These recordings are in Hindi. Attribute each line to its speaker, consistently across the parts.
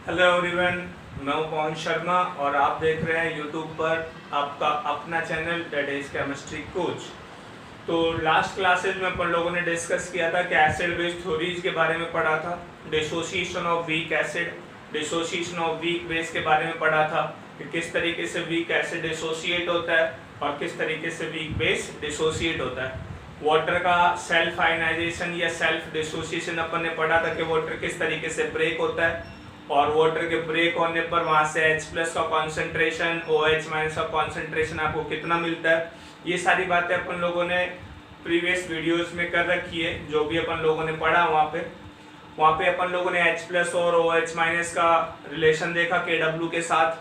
Speaker 1: हेलो एवरीवन, मैं हूं पवन शर्मा और आप देख रहे हैं यूट्यूब पर आपका अपना channel that is chemistry coach. तो लास्ट क्लासेज में अपन लोगों ने डिस्कस किया था कि एसिड बेस थ्योरीज के बारे में पढ़ा था, dissociation of weak acid, dissociation of weak base के बारे में पढ़ा था कि किस तरीके से वीक एसिड डिसोसिएट होता है और किस तरीके से वीक बेस डिसोसिएट होता है। वाटर का सेल्फ आयनाइजेशन या सेल्फ डिसोसिएशन अपन ने पढ़ा था कि वाटर किस तरीके से ब्रेक होता है और वाटर के ब्रेक होने पर वहां से H+ का कॉन्सेंट्रेशन, OH- का कॉन्सेंट्रेशन आपको कितना मिलता है। ये सारी बातें अपन लोगों ने प्रीवियस वीडियोस में कर रखी है, जो भी अपन लोगों ने पढ़ा वहाँ पे अपन लोगों ने H+ और OH- का रिलेशन देखा Kw के साथ,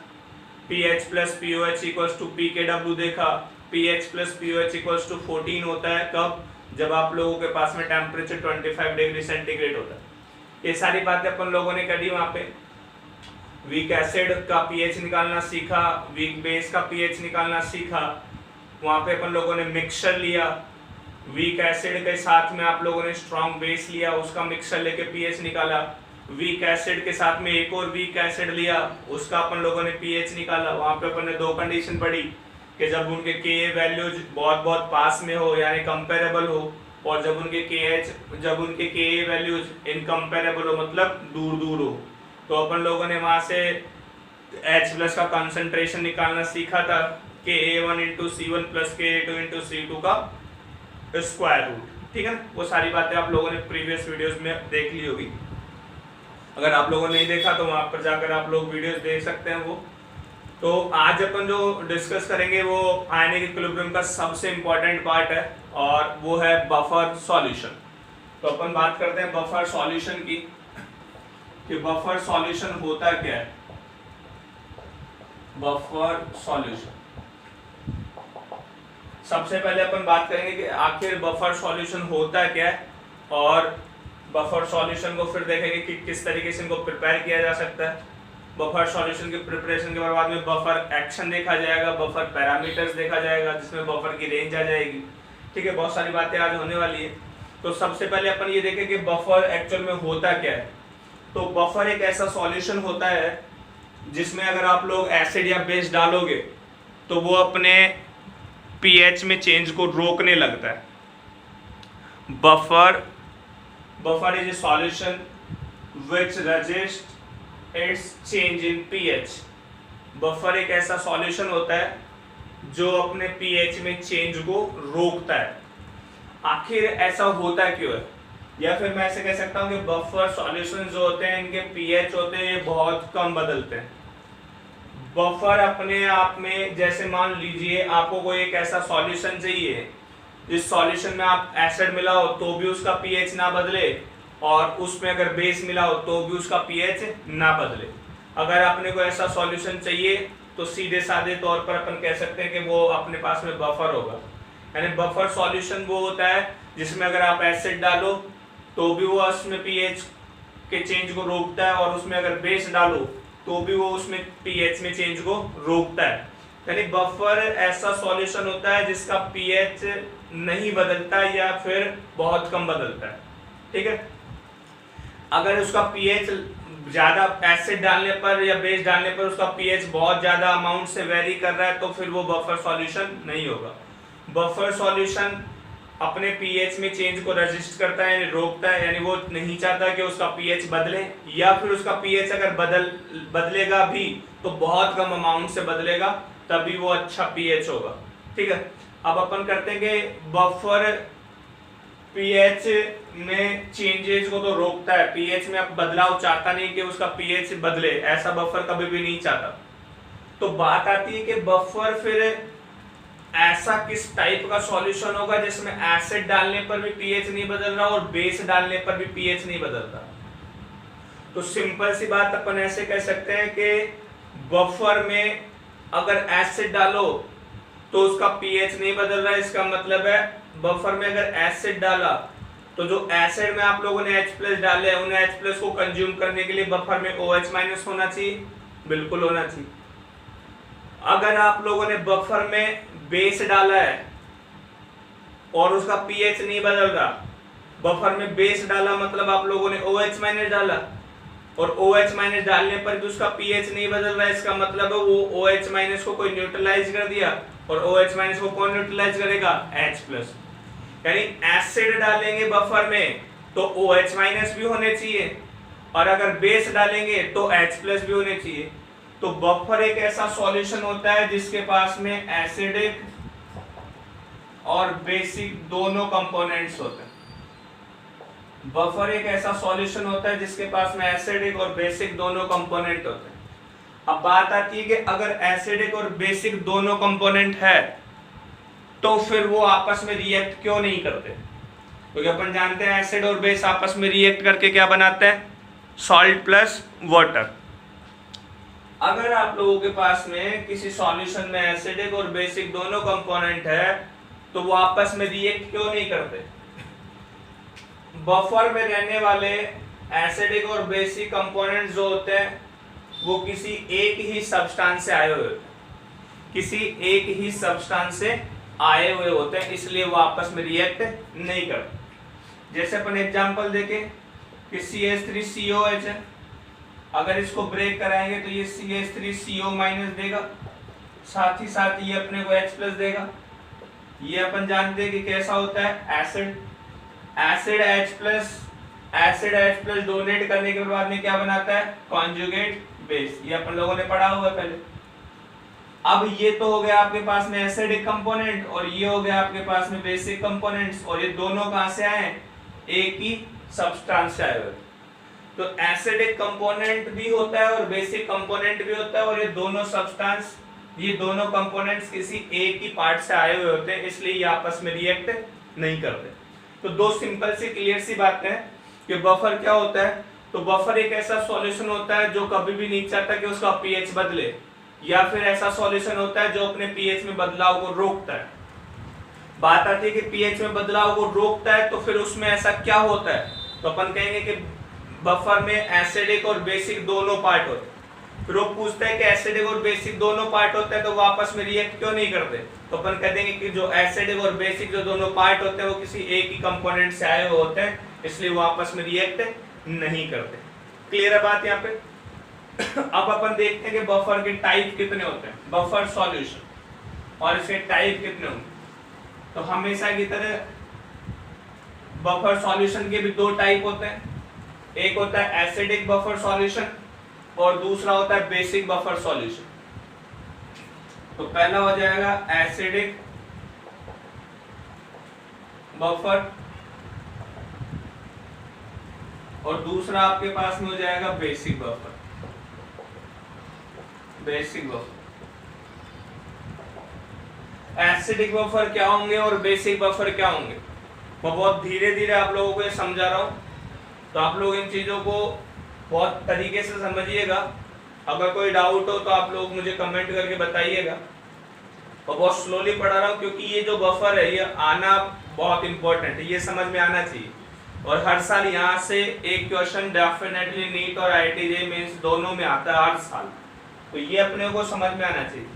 Speaker 1: PH+ POH = PKW देखा, PH+ POH = 14 होता है कब, जब आप लोगों के पास में टेम्परेचर 25 डिग्री सेंटीग्रेड होता है। ये सारी बातें अपन लोगों ने करी। वहां पे वीक एसिड का पीएच निकालना सीखा, वीक बेस का पीएच निकालना सीखा। वहां पे अपन लोगों ने मिक्सचर लिया, वीक एसिड के साथ में आप लोगों ने स्ट्रॉन्ग बेस लिया, उसका मिक्सचर लेके पीएच निकाला। वीक एसिड के साथ में एक और वीक एसिड लिया, उसका अपन लोगों ने पीएच निकाला। वहां पे अपन ने दो कंडीशन पढ़ी कि जब उनके के वैल्यूज बहुत बहुत पास में हो यानी कंपेरेबल हो, और जब उनके के वैल्यूज इनकम्पेरेबल हो मतलब दूर दूर हो। तो अपन लोगों ने वहां से H+ का कंसंट्रेशन निकालना सीखा था कि A1 × C1 + Ka2 × C2 का स्क्वायर रूट। ठीक है ना, वो सारी बातें आप लोगों ने प्रीवियस वीडियोस में देख ली होगी। अगर आप लोगों ने नहीं देखा तो वहां पर जाकर आप लोग वीडियोस देख सकते हैं वो। तो आज अपन जो डिस्कस करेंगे वो आयनिक इक्विलिब्रियम का सबसे इंपॉर्टेंट पार्ट है और वो है बफर सॉल्यूशन। तो अपन बात करते हैं बफर सॉल्यूशन की कि बफर सॉल्यूशन होता क्या है। बफर सॉल्यूशन सबसे पहले अपन बात करेंगे कि आखिर बफर सॉल्यूशन होता क्या है, और बफर सॉल्यूशन को फिर देखेंगे कि किस तरीके से इनको प्रिपेयर किया जा सकता है। बफर सॉल्यूशन के प्रिपरेशन के बाद में बफर एक्शन देखा जाएगा, बफर पैरामीटर्स देखा जाएगा जिसमें बफर की रेंज आ जाएगी। ठीक है, बहुत सारी बातें आज होने वाली है। तो सबसे पहले अपन ये देखें कि बफर एक्चुअल में होता क्या है। तो बफर एक ऐसा सॉल्यूशन होता है जिसमें अगर आप लोग एसिड या बेस डालोगे तो वो अपने पीएच में चेंज को रोकने लगता है। Buffer is a solution which resist it's change in pH. Buffer एक ऐसा सॉल्यूशन होता है जो अपने पीएच में चेंज को रोकता है। आखिर ऐसा होता क्यों है, या फिर मैं ऐसे कह सकता हूं कि बफर सॉल्यूशन जो होते हैं इनके पीएच होते हैं ये बहुत कम बदलते हैं। बफर अपने आप में, जैसे मान लीजिए आपको कोई एक ऐसा सॉल्यूशन चाहिए जिस सॉल्यूशन में आप एसिड मिलाओ तो भी उसका पीएच ना बदले, और उसमें अगर बेस मिलाओ तो भी उसका पीएच ना बदले। अगर आपने कोई ऐसा सॉल्यूशन चाहिए तो सीधे साधे तौर पर अपन कह सकते हैं कि वो अपने पास में बफर होगा। यानी बफर सॉल्यूशन वो होता है जिसमें अगर आप एसिड डालो तो भी वो उसमें पीएच के चेंज को रोकता है, और उसमें अगर बेस डालो तो भी वो उसमें पीएच में चेंज को रोकता है। यानी बफर ऐसा सॉल्यूशन होता है जिसका पीएच नहीं बदलता या फिर बहुत कम बदलता है। ठीक है, अगर उसका पीएच ज्यादा एसिड डालने पर या बेस डालने पर उसका पीएच बहुत ज्यादा अमाउंट से वेरी कर रहा है तो फिर वो बफर सॉल्यूशन नहीं होगा। बफर सॉल्यूशन अपने पीएच में चेंज को रेजिस्ट करता है यानी रोकता है, यानी वो नहीं चाहता कि उसका पीएच बदले, या फिर उसका पीएच अगर बदलेगा भी तो बहुत कम अमाउंट से बदलेगा, तभी वो अच्छा पीएच होगा। ठीक है, अब अपन करते हैं कि बफर पीएच में चेंजेस को तो रोकता है, पीएच में अब बदलाव चाहता नहीं कि उसका पीएच बदले, ऐसा बफर कभी भी नहीं चाहता। तो बात आती है कि बफर फिर ऐसा किस टाइप का सॉल्यूशन होगा जिसमें एसिड डालने पर भी पीएच नहीं बदल रहा और बेस डालने पर भी पीएच नहीं बदल रहा। तो सिंपल सी बात अपन ऐसे कह सकते हैं कि बफर में अगर एसिड डालो तो उसका पीएच नहीं बदल रहा है। इसका मतलब है बफर में अगर एसिड डाला तो जो एसिड में आप लोगों ने H+ डाले उन H+ को कंज्यूम करने के लिए बफर में OH- होना चाहिए, बिल्कुल होना चाहिए। अगर आप लोगों ने बफर में बेस डाला है और उसका पीएच नहीं बदल रहा, बफर में बेस डाला मतलब आप लोगों ने OH- डाला, और OH माइनस डालने पर भी उसका pH नहीं बदल रहा है, इसका मतलब है वो OH माइनस को कोई न्यूट्रलाइज कर दिया, और OH माइनस को कौन न्यूट्रलाइज करेगा? H plus. यानी एसिड डालेंगे बफर में तो OH माइनस भी होने चाहिए, और अगर बेस डालेंगे तो H प्लस भी होने चाहिए। तो बफर एक ऐसा सॉल्यूशन होता है जिसके पास में एसिडिक और बेसिक दोनों कंपोनेंट्स होते हैं। बफर एक ऐसा सॉल्यूशन होता है जिसके पास में एसिडिक और बेसिक दोनों कंपोनेंट होते हैं। अब बात आती है कि अगर एसिडिक और बेसिक दोनों कंपोनेंट है तो फिर वो आपस में रिएक्ट क्यों नहीं करते? क्योंकि अपन जानते हैं एसिड और बेस आपस में रिएक्ट करके क्या बनाते हैं? Salt plus water. अगर आप लोगों के पास में किसी सॉल्यूशन में एसिडिक और बेसिक दोनों कंपोनेंट है तो वो आपस में रिएक्ट क्यों नहीं करते? बफर में रहने वाले एसिडिक और बेसिक कंपोनेंट्स जो होते हैं वो किसी एक ही सब्सटेंस से आए हुए होते हैं, किसी एक ही सब्सटेंस से आए हुए होते हैं, इसलिए वो आपस में रिएक्ट नहीं करते। जैसे अपन एग्जांपल देखें कि CH3COH है, अगर इसको ब्रेक कराएंगे तो ये CH3CO माइनस देगा, साथ ही साथ ये अपने को H प्लस देगा। ये अपन जानते हैं कि कैसा होता है acid, acid H plus donate करने के बाद में क्या बनाता है? Conjugate base. ये अपन लोगों ने पढ़ा हुआ है पहले। अब ये तो हो गया आपके पास में एसिडिक कंपोनेंट और ये हो गया आपके पास में बेसिक कंपोनेंट्स, और ये दोनों कहां से आए हैं? एक ही सब्सटेंस से आए हुए। तो एसिडिक कंपोनेंट भी होता है और बेसिक कंपोनेंट भी होता है, और ये दोनों सब्सटेंस, ये दोनों कंपोनेंट्स किसी एक ही पार्ट से आए हुए होते हैं, इसलिए ये आपस में रिएक्ट नहीं करते। तो दो सिंपल सी क्लियर सी बातें हैं कि बफर क्या होता है। तो बफर एक ऐसा सॉल्यूशन होता है जो कभी भी नहीं चाहता कि उसका पीएच बदले, या फिर ऐसा सॉल्यूशन होता है जो अपने पीएच में बदलाव को रोकता है। बात आती है कि पीएच में बदलाव को रोकता है तो फिर उसमें ऐसा क्या होता है? तो अपन कहेंगे कि बफर में एसिडिक और बेसिक दोनों पार्ट होते हैं। फिर वो पूछता है कि एसिडिक और बेसिक दोनों पार्ट होते हैं तो वो आपस में रिएक्ट क्यों नहीं करते? तो अपन कह देंगे कि जो एसिडिक और बेसिक जो दोनों पार्ट होते हैं वो किसी एक ही कंपोनेंट से आए हुए होते हैं, इसलिए वो आपस में रिएक्ट नहीं करते। क्लियर है बात यहाँ पे? अब अपन देखते हैं कि बफर के टाइप कितने होते हैं, बफर सॉल्यूशन, और इसके टाइप कितने होंगे। तो हमेशा की तरह बफर सॉल्यूशन के भी दो टाइप होते हैं, एक होता है एसिडिक बफर सॉल्यूशन और दूसरा होता है बेसिक बफर सॉल्यूशन। तो पहला हो जाएगा एसिडिक बफर और दूसरा आपके पास में हो जाएगा basic buffer. Basic buffer, acidic buffer क्या होंगे और बेसिक बफर क्या होंगे, मैं बहुत धीरे धीरे आप लोगों को ये समझा रहा हूं, तो आप लोग इन चीजों को बहुत तरीके से समझिएगा। अगर कोई डाउट हो तो आप लोग मुझे कमेंट करके बताइएगा। और बहुत स्लोली पढ़ा रहा हूँ क्योंकि ये जो बफर है ये आना बहुत इंपॉर्टेंट है, ये समझ में आना चाहिए। और हर साल यहाँ से एक क्वेश्चन डेफिनेटली नीट और IIT मेंस दोनों में आता है हर साल, तो ये अपने को समझ में आना चाहिए।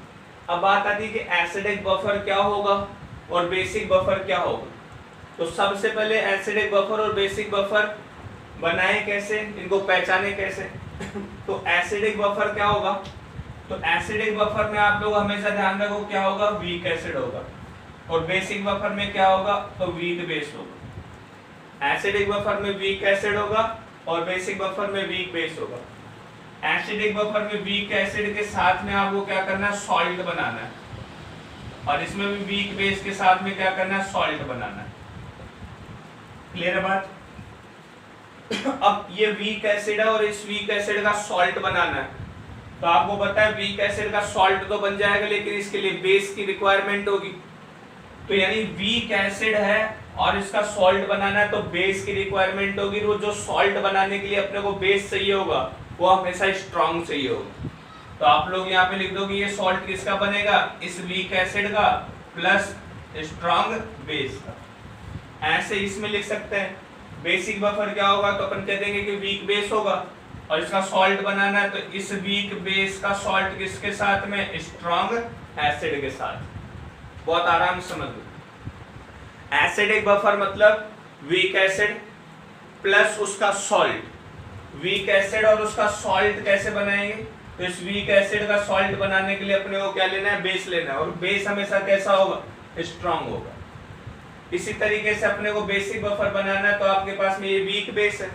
Speaker 1: अब बात आती है कि एसिडिक बफर क्या होगा और बेसिक बफर क्या होगा। तो सबसे पहले एसिडिक बफर और बेसिक बफर बनाए कैसे, इनको पहचाने कैसे। तो एसिडिक बफर क्या होगा, तो एसिडिक बफर में आप लोग हमेशा ध्यान रखो क्या होगा, वीक एसिड होगा, और बेसिक बफर में क्या होगा, तो वीक बेस होगा। एसिडिक बफर में वीक एसिड होगा और बेसिक बफर में वीक बेस होगा। एसिडिक बफर में वीक एसिड के साथ में आपको क्या करना है, सॉल्ट बनाना है, और इसमें भी वीक बेस के साथ में क्या करना है, सॉल्ट बनाना है। क्लियर है बात? अब ये वीक एसिड है और इस वीक एसिड का सॉल्ट बनाना है, तो आपको पता है वीक एसिड का सॉल्ट तो बन जाएगा लेकिन इसके लिए बेस की रिक्वायरमेंट होगी। तो यानी वीक एसिड है और इसका सॉल्ट बनाना है तो बेस की रिक्वायरमेंट होगी। वो जो सॉल्ट बनाने के लिए अपने को बेस चाहिए होगा वो हमेशा स्ट्रॉन्ग चाहिए होगा। तो आप लोग यहाँ पे लिख दो कि ये सॉल्ट किसका बनेगा, इस वीक एसिड का प्लस स्ट्रॉन्ग बेस का। ऐसे इसमें लिख सकते हैं। बेसिक बफर क्या होगा, तो अपन कह देंगे कि वीक बेस होगा और इसका सॉल्ट बनाना है तो इस वीक बेस का सॉल्ट किसके साथ में, स्ट्रॉन्ग एसिड के साथ। बहुत आराम से समझ लो। एसिडिक बफर मतलब वीक एसिड प्लस उसका सॉल्ट, वीक एसिड और उसका सॉल्ट कैसे बनाएंगे? तो इस वीक एसिड का सॉल्ट बनाने के लिए अपने को क्या लेना है? बेस लेना है, और बेस हमेशा कैसा होगा? स्ट्रांग होगा। इसी तरीके से अपने को बेसिक बफर बनाना है, तो आपके पास में ये वीक बेस है,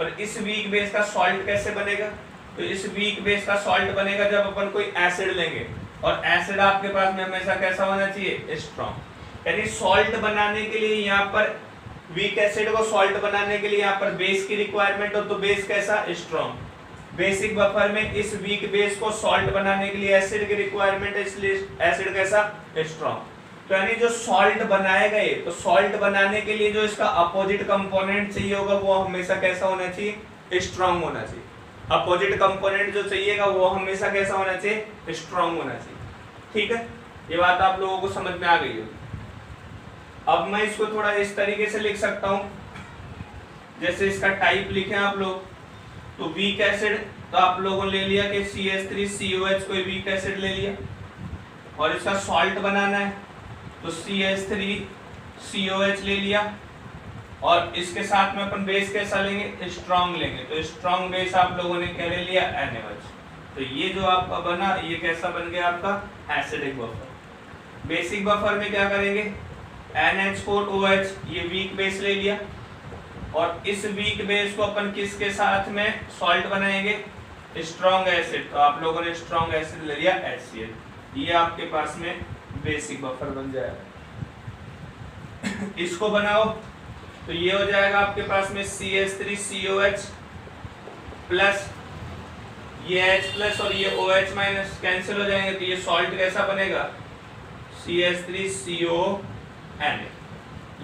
Speaker 1: और इस वीक बेस का सॉल्ट कैसे बनेगा? तो इस वीक बेस का सॉल्ट बनेगा जब अपन कोई एसिड लेंगे, और एसिड आपके पास में हमेशा कैसा होना चाहिए? स्ट्रांग। यानी सॉल्ट बनाने के लिए यहाँ पर वीक एसिड को सॉल्ट बनाने के लिए यहाँ पर बेस की रिक्वायरमेंट हो, तो बेस कैसा? स्ट्रांग। बेसिक बफर में इस वीक बेस को सॉल्ट बनाने के लिए एसिड की रिक्वायरमेंट है, इसलिए एसिड कैसा? स्ट्रांग। तो यानी जो सॉल्ट बनाएगा ये, तो सॉल्ट बनाने के लिए जो इसका अपोजिट कंपोनेंट चाहिए होगा वो हमेशा कैसा होना चाहिए? स्ट्रांग होना चाहिए। अपोजिट कंपोनेंट जो चाहिएगा वो हमेशा कैसा होना चाहिए? स्ट्रांग होना चाहिए। ठीक है, ये बात आप लोगों को समझ में आ गई होगी। अब मैं इसको थोड़ा इस तरीके से लिख सकता हूं, जैसे इसका टाइप लिखे आप लोग, तो वीक एसिड, तो आप लोगों ने ले लिया कि CH3COH कोई वीक एसिड ले लिया, और इसका सॉल्ट बनाना है तो CH3COH ले लिया, और इसके साथ में अपन बेस कैसा लेंगे? स्ट्रांग लेंगे, तो स्ट्रांग बेस आप लोगों ने क्या ले लिया? NaOH। तो ये जो आपका बना, ये कैसा बन गया? आपका एसिडिक बफर। बेसिक बफर में क्या करेंगे? NH4OH, ये वीक बेस ले लिया, और इस वीक बेस को अपन किसके साथ में सॉल्ट बनाएंगे? स्ट्रांग एसिड, तो आप लोगों ने स्ट्रांग एसिड ले लिया HCl। ये आपके पास में बेसिक बफर बन जाएगा। इसको बनाओ तो ये हो जाएगा आपके पास में CH3COH प्लस ये H प्लस और ये OH माइनस कैंसिल हो जाएंगे, तो ये सॉल्ट कैसा बनेगा? CH3CONa।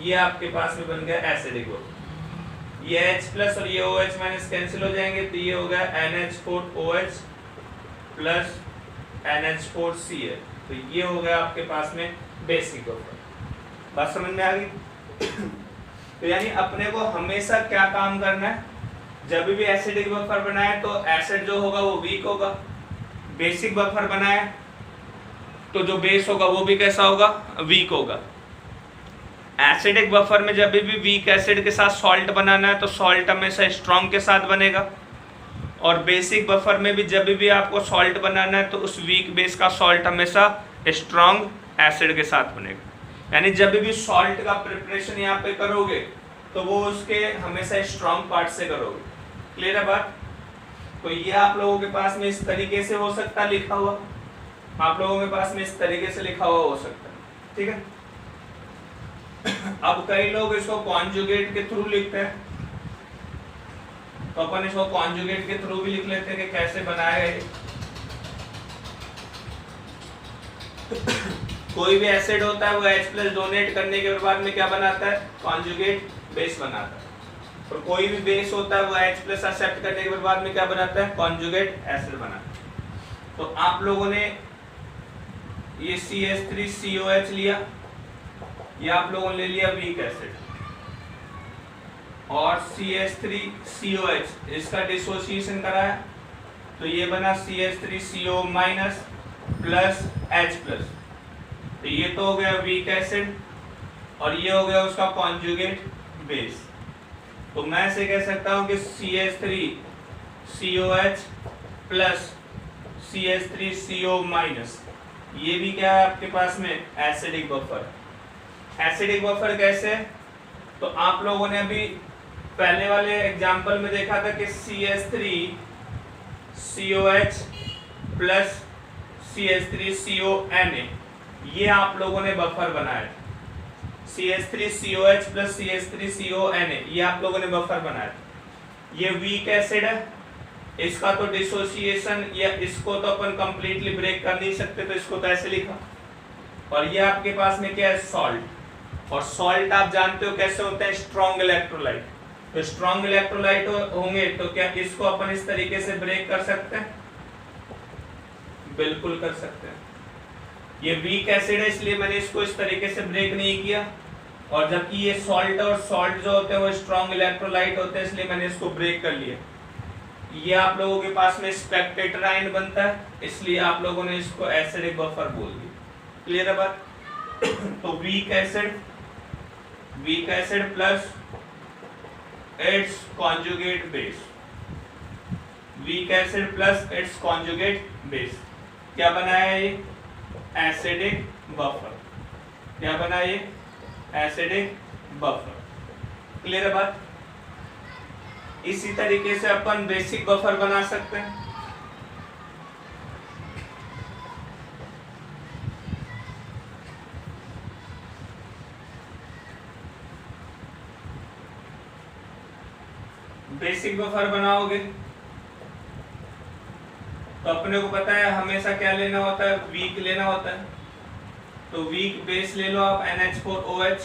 Speaker 1: ये आपके पास में बन गया एसिडिक बफर। ये H प्लस और ये OH माइनस कैंसिल हो जाएंगे, तो ये हो गया NH4OH प्लस NH4Cl। तो ये हो गया आपके पास में बेसिक बफर। बात समझ में आ गई? तो यानी अपने को हमेशा क्या काम करना है? जब भी एसिडिक बफर बनाए तो एसिड जो होगा वो वीक होगा, बेसिक बफर बनाए तो जो बेस होगा वो भी कैसा होगा? वीक होगा। एसिडिक बफर में जब भी वीक एसिड के साथ सॉल्ट बनाना है तो सॉल्ट हमेशा स्ट्रांग के साथ बनेगा, और बेसिक बफर में भी जब भी आपको सॉल्ट बनाना है तो उस वीक बेस का सॉल्ट हमेशा स्ट्रांग एसिड के साथ बनेगा। यानी जब भी सॉल्ट का प्रिपरेशन यहाँ पे करोगे तो वो उसके हमेशा स्ट्रांग पार्ट से करोगे। क्लियर है बात? तो ये आप लोगों के पास में इस तरीके से हो सकता है लिखा हुआ, आप लोगों के पास में इस तरीके से लिखा हुआ हो सकता है। ठीक है, अब कई लोग इसको कॉन्जुगेट के थ्रू लिखते हैं, तो अपन इसको कॉन्जुगेट के थ्रू भी लिख लेते हैं कि कैसे बनाया है। कोई भी एसिड होता है वो H+ डोनेट करने के बाद में क्या बनाता है? कॉन्जुगेट बेस बनाता है। और कोई भी बेस होता है वो H+ एक्सेप्ट करने के बाद में क्या बनाता है? कॉन्जुगेट एसिड बनाता है। तो आप लोगों ने ये CH3COH लिया, ये आप लोगों ने ले लिया वीक एसिड, और CH3COH इसका डिसोसिएशन कराया, तो ये बना CH3CO- प्लस H+। तो ये तो हो गया वीक एसिड, और ये हो गया उसका कॉन्जुगेट बेस। तो मैं ऐसे कह सकता हूं कि CH3COH प्लस CH3CO-, ये भी क्या है आपके पास में? Acidic buffer. एसिडिक बफर कैसे? तो आप लोगों ने अभी पहले वाले एग्जांपल में देखा था कि CH3COH प्लस CH3CONa, ये आप लोगों ने बफर बनाया। CH3COH प्लस CH3CONa, ये आप लोगों ने बफर बनाया। ये वीक एसिड है, इसका तो डिसोसिएशन या इसको तो अपन कंप्लीटली ब्रेक कर नहीं सकते, तो इसको तो ऐसे लिखा। और ये आपके पास में क्या है? सॉल्ट। और सॉल्ट आप जानते हो कैसे होते हैं? Strong electrolyte. तो स्ट्रॉन्ग इलेक्ट्रोलाइट होंगे तो क्या इसको अपन इस तरीके से ब्रेक कर सकते हैं? बिल्कुल कर सकते हैं। ये वीक एसिड है इसलिए मैंने इसको इस तरीके से ब्रेक नहीं किया, और जबकि ये सॉल्ट और सॉल्ट जो होते हैं वो स्ट्रॉन्ग इलेक्ट्रोलाइट होते हैं, इसलिए मैंने इसको ब्रेक कर लिया। ये आप लोगों के पास में स्पेक्टेटर आयन बनता है, इसलिए आप लोगों ने इसको एसिडिक बफर बोल दिया। क्लियर है बात? तो weak acid plus it's conjugate base, weak acid plus it's conjugate base. क्या बनाया ये? Acidic buffer. क्या बना ये? Acidic buffer. क्लियर है बात? इसी तरीके से अपन बेसिक बफर बना सकते हैं। बेसिक बफर बनाओगे तो अपने को पता है हमेशा क्या लेना होता है? वीक लेना होता है। तो वीक बेस ले लो आप NH4OH,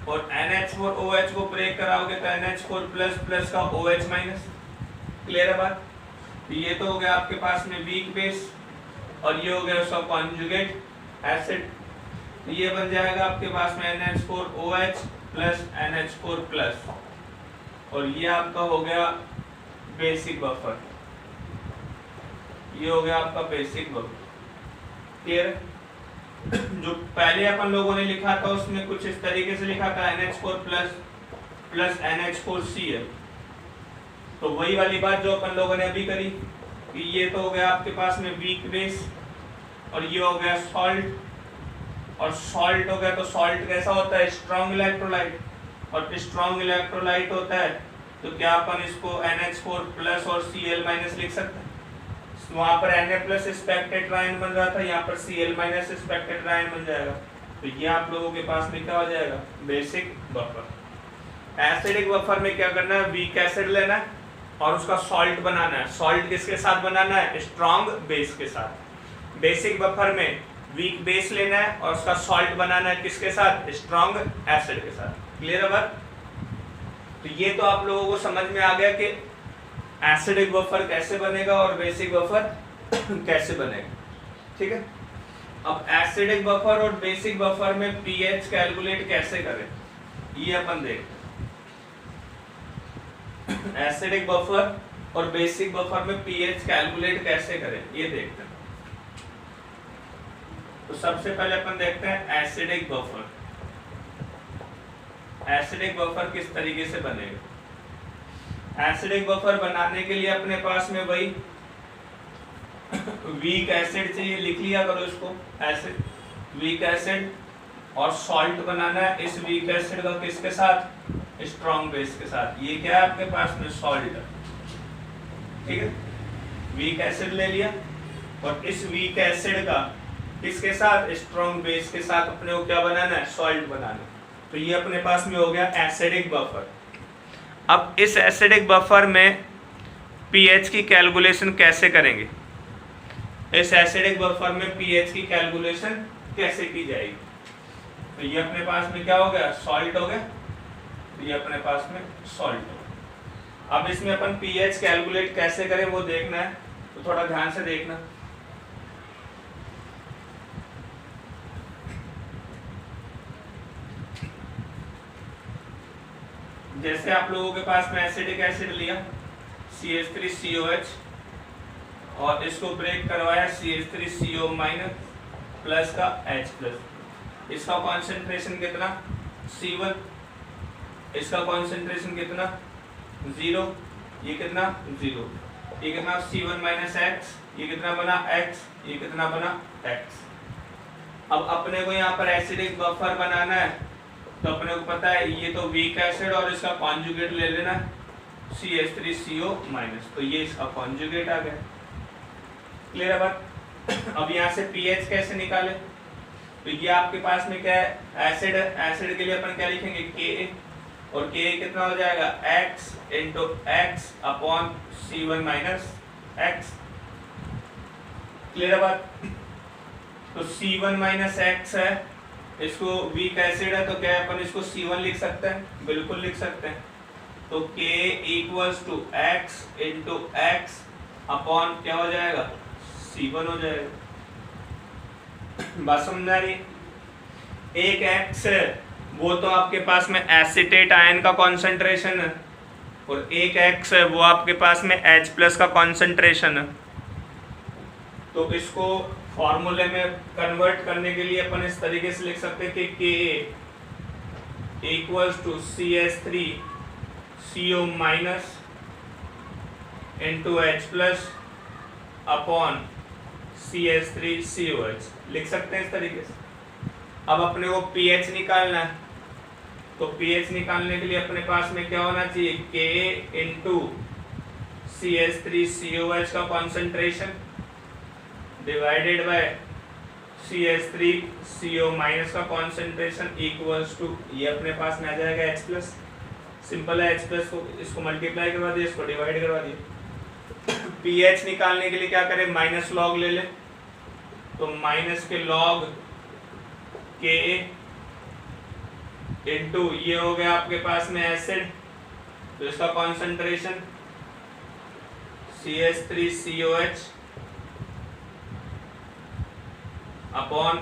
Speaker 1: और NH4OH को ब्रेक कराओगे तो NH4 प्लस प्लस का OH माइनस। क्लियर है बात? तो ये तो हो गया आपके पास में वीक बेस, और ये हो गया उसका कॉन्जुगेट एसिड। तो ये बन जाएगा आपके पास में NH4OH प्लस NH4 प्लस, और ये आपका हो गया बेसिक बफर। ये हो गया आपका बेसिक बफर। क्लियर है? जो पहले अपन लोगों ने लिखा था उसमें कुछ इस तरीके से लिखा था NH4 प्लस प्लस NH4Cl। तो वही वाली बात जो अपन लोगों ने अभी करी कि ये तो हो गया आपके पास में वीक बेस, और ये हो गया सॉल्ट, और सॉल्ट हो गया तो सॉल्ट कैसा होता है? स्ट्रॉन्ग इलेक्ट्रोलाइट, और स्ट्रॉन्ग इलेक्ट्रोलाइट होता है तो क्या अपन इसको NH4 प्लस और Cl माइनस लिख सकते हैं? वहां पर Na प्लस एक्सपेक्टेड आयन बन रहा था, यहाँ पर Cl माइनस एक्सपेक्टेड आयन बन जाएगा। तो ये आप लोगों के पास में क्या हो जाएगा? Basic buffer. एसिडिक बफर में क्या करना है? वीक एसिड लेना है और उसका सॉल्ट बनाना है। सॉल्ट किसके साथ बनाना है? स्ट्रॉन्ग बेस के साथ। बेसिक बफर में वीक बेस लेना है और उसका सॉल्ट बनाना है किसके साथ? स्ट्रॉन्ग एसिड के साथ। क्लियर है बात? तो ये तो आप लोगों को समझ में आ गया कि एसिडिक बफर कैसे बनेगा और बेसिक बफर कैसे बनेगा। ठीक है? अब एसिडिक बफर और बेसिक बफर में पीएच कैलकुलेट कैसे करें ये अपन देखते हैं। एसिडिक बफर और बेसिक बफर में पीएच कैलकुलेट कैसे करें ये देखते हैं। तो सबसे पहले अपन देखते हैं एसिडिक बफर। एसिडिक बफर किस तरीके से बनेगा? एसिडिक बफर बनाने के लिए अपने पास में वही वीक एसिड चाहिए, लिख लिया करो इसको। एसिड, वीक एसिड और सॉल्ट बनाना है इस वीक एसिड का किसके साथ? स्ट्रॉन्ग बेस के साथ। ये क्या है आपके पास में? सॉल्ट। ठीक है? वीक एसिड ले लिया और इस वीक एसिड का किसके साथ? स्ट्रॉन्ग बेस के साथ अपने को क्या बनाना है? सॉल्ट बनाना है। तो ये अपने पास में हो गया एसिडिक बफर। अब इस एसिडिक बफर में पीएच की कैलकुलेशन कैसे करेंगे? इस एसिडिक बफर में पीएच की कैलकुलेशन कैसे की जाएगी? तो ये अपने पास में क्या हो गया? सॉल्ट हो गया। तो ये अपने पास में सॉल्ट हो गया। अब इसमें अपन पीएच कैलकुलेट कैसे करें वो देखना है, तो थोड़ा ध्यान से देखना। जैसे आप लोगों के पास में एसिडिक एसिड लिया CH3COH और इसको ब्रेक करवाया CH3CO माइनस प्लस का H प्लस। इसका कॉन्सेंट्रेशन कितना? C1। इसका कॉन्सेंट्रेशन कितना? 0। ये कितना? 0। ये कितना? C1 minus X। ये कितना बना? X। ये कितना बना? X। अब अपने को यहाँ पर एसिडिक बफर बनाना है तो अपने को पता है ये तो वीक एसिड और इसका कॉन्जुगेट ले लेना CH3CO माइनस। तो ये इसका कॉन्जुगेट आ गया। क्लियर है बात? अब यहाँ से पीएच कैसे निकाले? तो ये आपके पास में क्या है? एसिड। एसिड के लिए अपन क्या लिखेंगे? Ka, और Ka कितना हो जाएगा? X into X upon C1 minus X। Clear है बात? तो C1 माइनस X है, इसको वीक एसिड है तो क्या है? अपन इसको C1 लिख सकते हैं, बिल्कुल लिख सकते हैं। तो K equals to X into X upon क्या हो जाएगा? C1 हो जाएगा। बात समझ आ रही? एक X है वो तो आपके पास में एसिटेट आयन का कॉन्सेंट्रेशन है, और एक X है वो आपके पास में H प्लस का कॉन्सेंट्रेशन है। तो इसको फॉर्मूले में कन्वर्ट करने के लिए अपन इस तरीके से लिख सकते हैं कि Ka equals to CH3CO minus into H plus upon CH3COH लिख सकते हैं इस तरीके से। अब अपने को pH निकालना है, तो pH निकालने के लिए अपने पास में क्या होना चाहिए, Ka इंटू CH3COH का concentration divided by CH3CO minus का कॉन्सेंट्रेशन इक्वल्स टू, ये अपने पास में आ जाएगा H प्लस। सिंपल है, H प्लस को इसको मल्टीप्लाई करवा दिए, इसको डिवाइड करवा दिए। pH निकालने के लिए क्या करें, माइनस लॉग ले लें, तो माइनस के लॉग Ka इंटू ये हो गया आपके पास में एसिड, तो इसका concentration CH3COH upon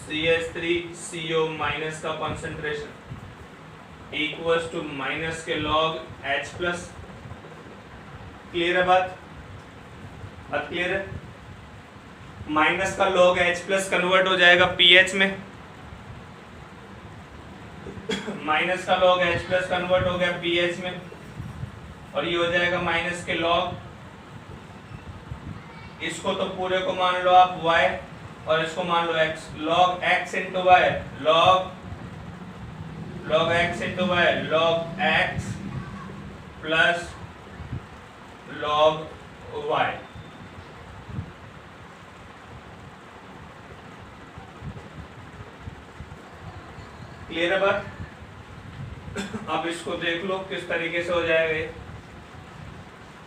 Speaker 1: CH3CO minus का कॉन्सेंट्रेशन इक्वल्स टू माइनस के लॉग H प्लस। क्लियर है बात क्लियर है। माइनस का लॉग H प्लस कन्वर्ट हो जाएगा pH में, माइनस का लॉग H प्लस कन्वर्ट हो गया pH में, और ये हो जाएगा माइनस के लॉग, इसको तो पूरे को मान लो आप y और इसको मान लो x, log x into Y, log x into Y, log x plus log y। Clear है बात। अब इसको देख लो किस तरीके से हो जाएगा, ये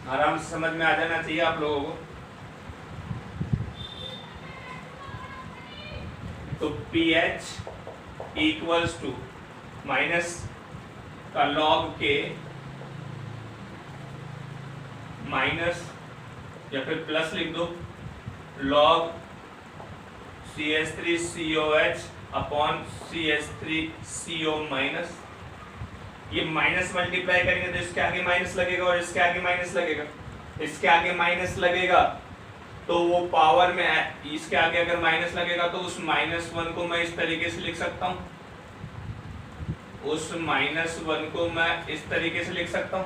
Speaker 1: आराम से समझ में आ जाना चाहिए आप लोगों को। तो pH इक्वल्स टू माइनस का लॉग K माइनस या फिर प्लस लिख दो log CH3COH upon CH3CO minus. ये माइनस मल्टीप्लाई करेंगे तो इसके आगे माइनस लगेगा और इसके आगे माइनस लगेगा, इसके आगे माइनस लगेगा तो वो पावर में, इसके आगे अगर माइनस लगेगा तो उस -1 को मैं इस तरीके से लिख सकता हूँ, उस -1 को मैं इस तरीके से लिख सकता हूँ।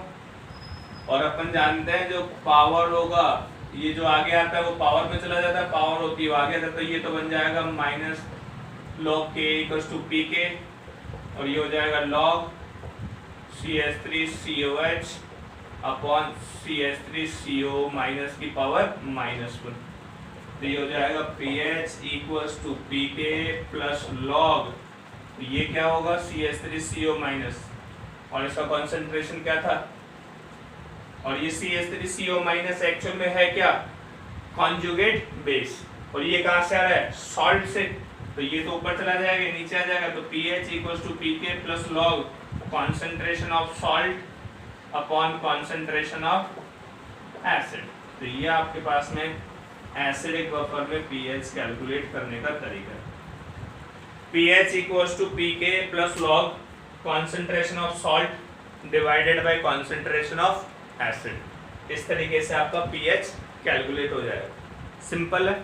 Speaker 1: और अपन जानते हैं जो पावर होगा, ये जो आगे आता है वो पावर में चला जाता है, पावर होती है वो आगे आता है, तो ये तो बन जाएगा minus log K equals to PK, और ये हो जाएगा log CH3COH upon CH3CO minus की पावर -1, तो ये हो जाएगा pH equals to PK plus log, तो ये क्या होगा CH3CO माइनस, और इसका कॉन्सेंट्रेशन क्या था, और ये CH3CO माइनस एक्चुअल में है क्या, कॉन्जुगेट बेस, और ये कहाँ से आ रहा है, सॉल्ट से, तो ये तो ऊपर चला जाएगा नीचे आ जाएगा, तो pH equals to PK plus log concentration of salt upon concentration of acid. तो ये आपके पास में एसिडिक बफर में pH कैलकुलेट करने का तरीका है। pH equals to PK plus log concentration of salt divided by concentration of acid, इस तरीके से आपका pH कैलकुलेट हो जाएगा। सिंपल है।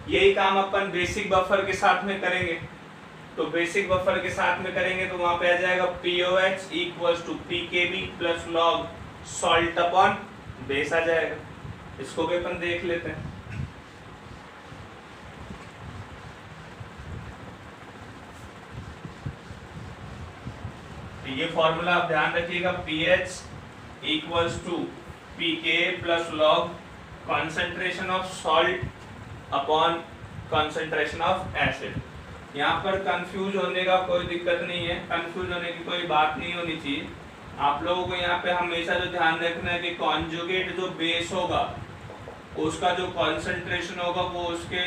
Speaker 1: यही काम अपन बेसिक बफर के साथ में करेंगे, तो बेसिक बफर के साथ में करेंगे तो वहां पे आ जाएगा POH equals to PKB plus log salt upon base आ जाएगा। इसको भी अपन देख लेते हैं। ये फॉर्मूला आप ध्यान रखिएगा, pH equals to PK plus log concentration of salt upon concentration of acid. यहाँ पर कंफ्यूज होने का कोई दिक्कत नहीं है, कंफ्यूज होने की कोई बात नहीं होनी चाहिए। आप लोगों को यहाँ पे हमेशा जो ध्यान रखना है कि कॉन्जुगेट जो बेस होगा उसका जो कॉन्सेंट्रेशन होगा वो उसके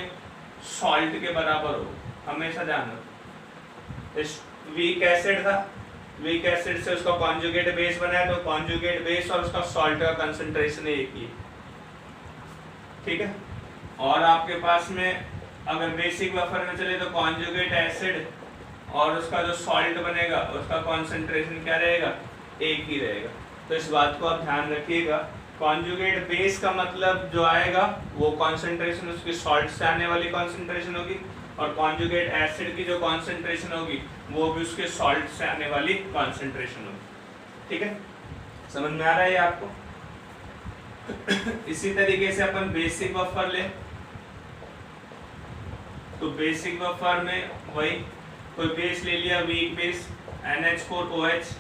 Speaker 1: सॉल्ट के बराबर होगा, हमेशा ध्यान रखो। इस वीक एसिड था, वीक एसिड से उसका कॉन्जुगेट बेस बना है, तो कॉन्जुगेट बेस और उसका सॉल्ट का कंसंट्रेशन एक ही है, ठीक है। और आपके पास में अगर बेसिक बफर में चले तो कॉन्जुगेट एसिड और उसका जो सॉल्ट बनेगा उसका कॉन्सेंट्रेशन क्या रहेगा, एक ही रहेगा। तो इस बात को आप ध्यान रखिएगा। कॉन्जुगेट बेस का मतलब जो आएगा वो कॉन्सेंट्रेशन उसकी सॉल्ट से आने वाली कॉन्सेंट्रेशन होगी, और कॉन्जुगेट एसिड की जो कॉन्सेंट्रेशन होगी वो भी उसके सॉल्ट से आने वाली कॉन्सेंट्रेशन होगी, ठीक है। समझ में आ रहा है आपको? इसी तरीके से अपन बेसिक बफर ले, तो बेसिक बफर में वही कोई बेस ले लिया, वीक बेस NH4OH,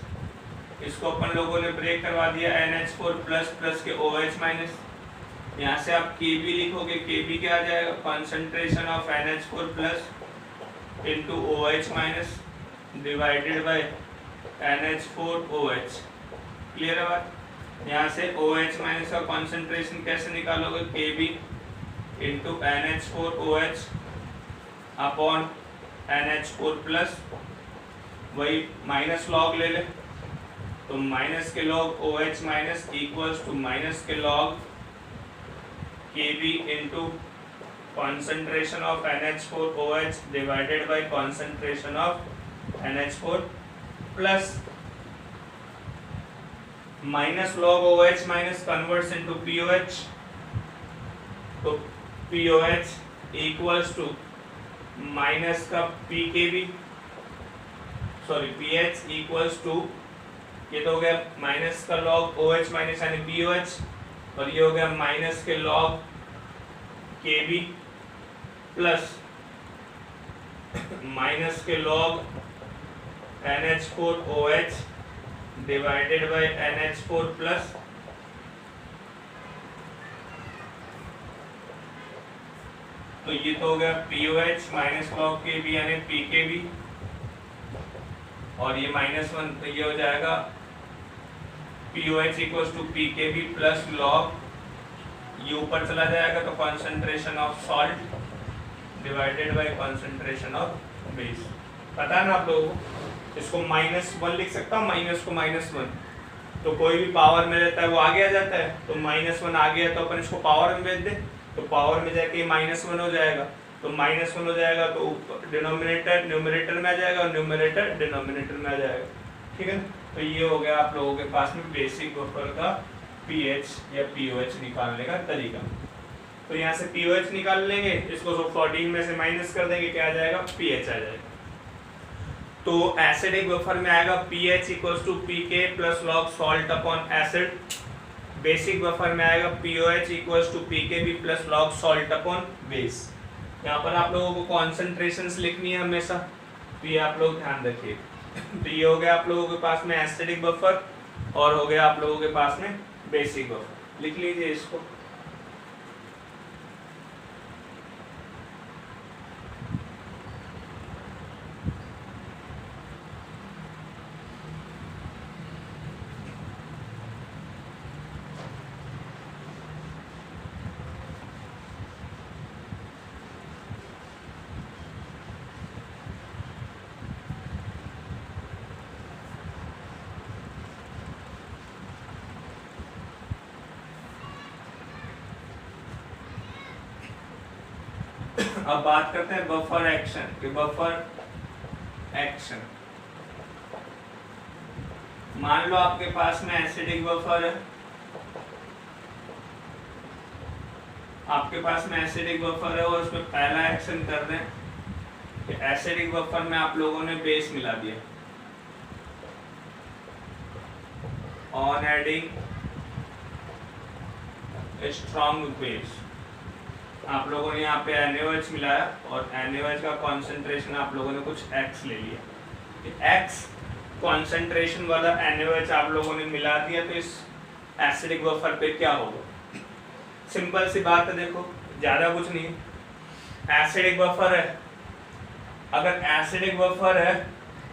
Speaker 1: इसको अपन लोगों ने ब्रेक करवा दिया NH4 प्लस प्लस के OH माइनस। यहाँ से आप Kb लिखोगे, Kb क्या आ जाएगा, concentration of NH4 plus into OH minus divided by NH4OH। Clear है बात। यहाँ से OH माइनस का कॉन्सेंट्रेशन कैसे निकालोगे, Kb into NH4OH upon NH4 plus, वही माइनस लॉग ले ले, तो माइनस के log OH minus equals to minus के log Kb into concentration of NH4OH divided by concentration of NH4 plus minus log OH minus converts into POH, तो POH इक्वल्स टू माइनस का PKB, sorry PH equals to, ये तो हो गया माइनस का लॉग OH माइनस यानी POH, और ये हो गया माइनस के लॉग KB प्लस माइनस के log NH4OH divided bye NH4 plus, तो ये तो हो गया POH माइनस लॉग KB यानी PKB, और ये -1, तो ये हो जाएगा POH equals to PKB plus log, ये ऊपर चला जाएगा तो concentration of salt divided by concentration of base. पता है ना आप लोगों को, इसको -1 लिख सकता हूँ, माइनस को -1, तो कोई भी पावर में रहता है वो आगे आ जाता है, तो -1 आ गया तो अपन इसको पावर में भेज दे, तो पावर में जाके -1 हो जाएगा, तो -1 हो जाएगा तो डिनोमिनेटर न्यूमरेटर में आ जाएगा और न्यूमरेटर डिनोमिनेटर में आ जाएगा। ठीक है, तो ये हो गया आप लोगों के पास में बेसिक बफर का pH या POH निकालने का तरीका। तो यहाँ से POH निकाल लेंगे, इसको 14 में से माइनस कर देंगे, क्या आ जाएगा, pH आ जाएगा। तो एसिडिक बफर में आएगा pH equals to pK plus log salt upon acid. Basic buffer में आएगा POH equals to PKB plus log salt upon base. यहाँ पर आप लोगों को कॉन्सेंट्रेशंस लिखनी है हमेशा, तो ये आप लोग ध्यान रखिए। तो ये हो गया आप लोगों के पास में एसिडिक बफर, और हो गया आप लोगों के पास में बेसिक बफर। लिख लीजिए इसको। अब बात करते हैं बफर एक्शन के। बफर एक्शन, मान लो आपके पास में एसिडिक बफर है, आपके पास में एसिडिक बफर है और उसमें पहला एक्शन कर रहे हैं कि एसिडिक बफर में आप लोगों ने बेस मिला दिया, ऑन एडिंग स्ट्रॉन्ग बेस। आप लोगों ने यहाँ पे NaOH मिलाया और NaOH का कॉन्सेंट्रेशन आप लोगों ने कुछ X ले लिया। X कॉन्सेंट्रेशन वाला NaOH आप लोगों ने मिला दिया, तो इस एसिडिक बफर पे क्या होगा? सिंपल सी बात है, देखो ज़्यादा कुछ नहीं। एसिडिक बफर है, अगर एसिडिक बफर है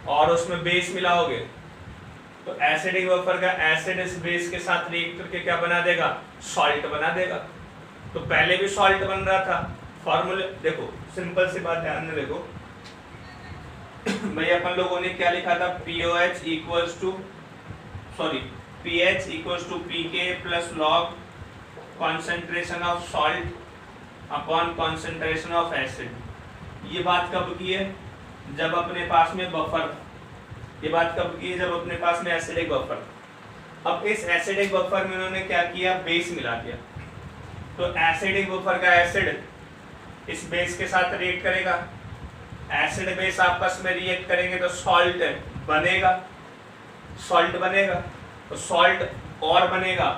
Speaker 1: और उसमें बेस मिलाओगे तो एसिडिक बफर का एसिड इस बेस के साथ रिएक्ट करके क्या बना देगा? सॉल्ट बना देगा। तो पहले भी सॉल्ट बन रहा था। फॉर्मूले देखो, सिंपल सी बात ध्यान में देखो भाई, अपन लोगों ने क्या लिखा था? POH equals to pH equals to PK plus log concentration of salt upon concentration of acid. ये बात कब की है? जब अपने पास में बफर, ये बात कब की है? जब अपने पास में एसिडिक बफर। अब इस एसिडिक बफर में उन्होंने क्या किया? बेस मिला दिया। तो एसिडिक बफर का एसिड इस बेस के साथ रिएक्ट करेगा, एसिड बेस आपस में रिएक्ट करेंगे तो सॉल्ट बनेगा, सॉल्ट बनेगा, तो सॉल्ट और बनेगा,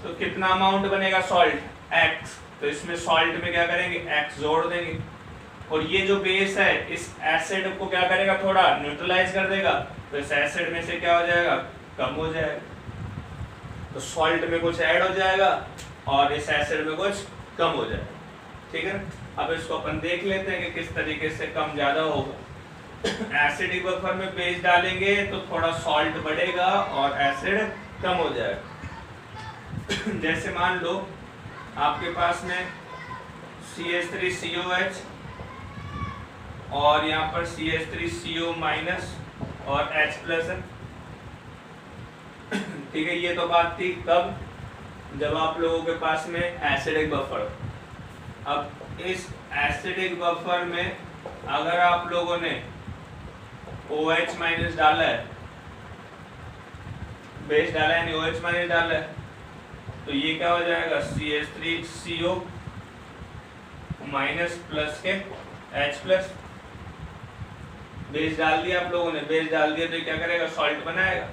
Speaker 1: तो कितना अमाउंट बनेगा सॉल्ट, x। तो इसमें सॉल्ट में क्या करेंगे, x जोड़ देंगे, और ये जो बेस है इस एसिड को क्या करेगा, थोड़ा न्यूट्रलाइज कर देगा, तो इस एसिड में से क्या हो जाएगा, कम हो जाएगा। तो सॉल्ट में कुछ ऐड हो जाएगा और इस एसिड में कुछ कम हो जाएगा, ठीक है। अब इसको अपन देख लेते हैं कि किस तरीके से कम ज्यादा होगा। एसिडिक बफर में बेस डालेंगे तो थोड़ा सॉल्ट बढ़ेगा और एसिड कम हो जाएगा। जैसे मान लो आपके पास में CH3COH और यहाँ पर CH3CO- और H+ है, ठीक है। ये तो बात थी कब, जब आप लोगों के पास में एसिडिक बफर। अब इस एसिडिक बफर में अगर आप लोगों ने OH- डाला है, बेस डाला है, नहीं OH- डाला है, तो ये क्या हो जाएगा, CH3CO- प्लस के H+। बेस डाल दिया आप लोगों ने, बेस डाल दिया तो क्या करेगा, सॉल्ट बनाएगा।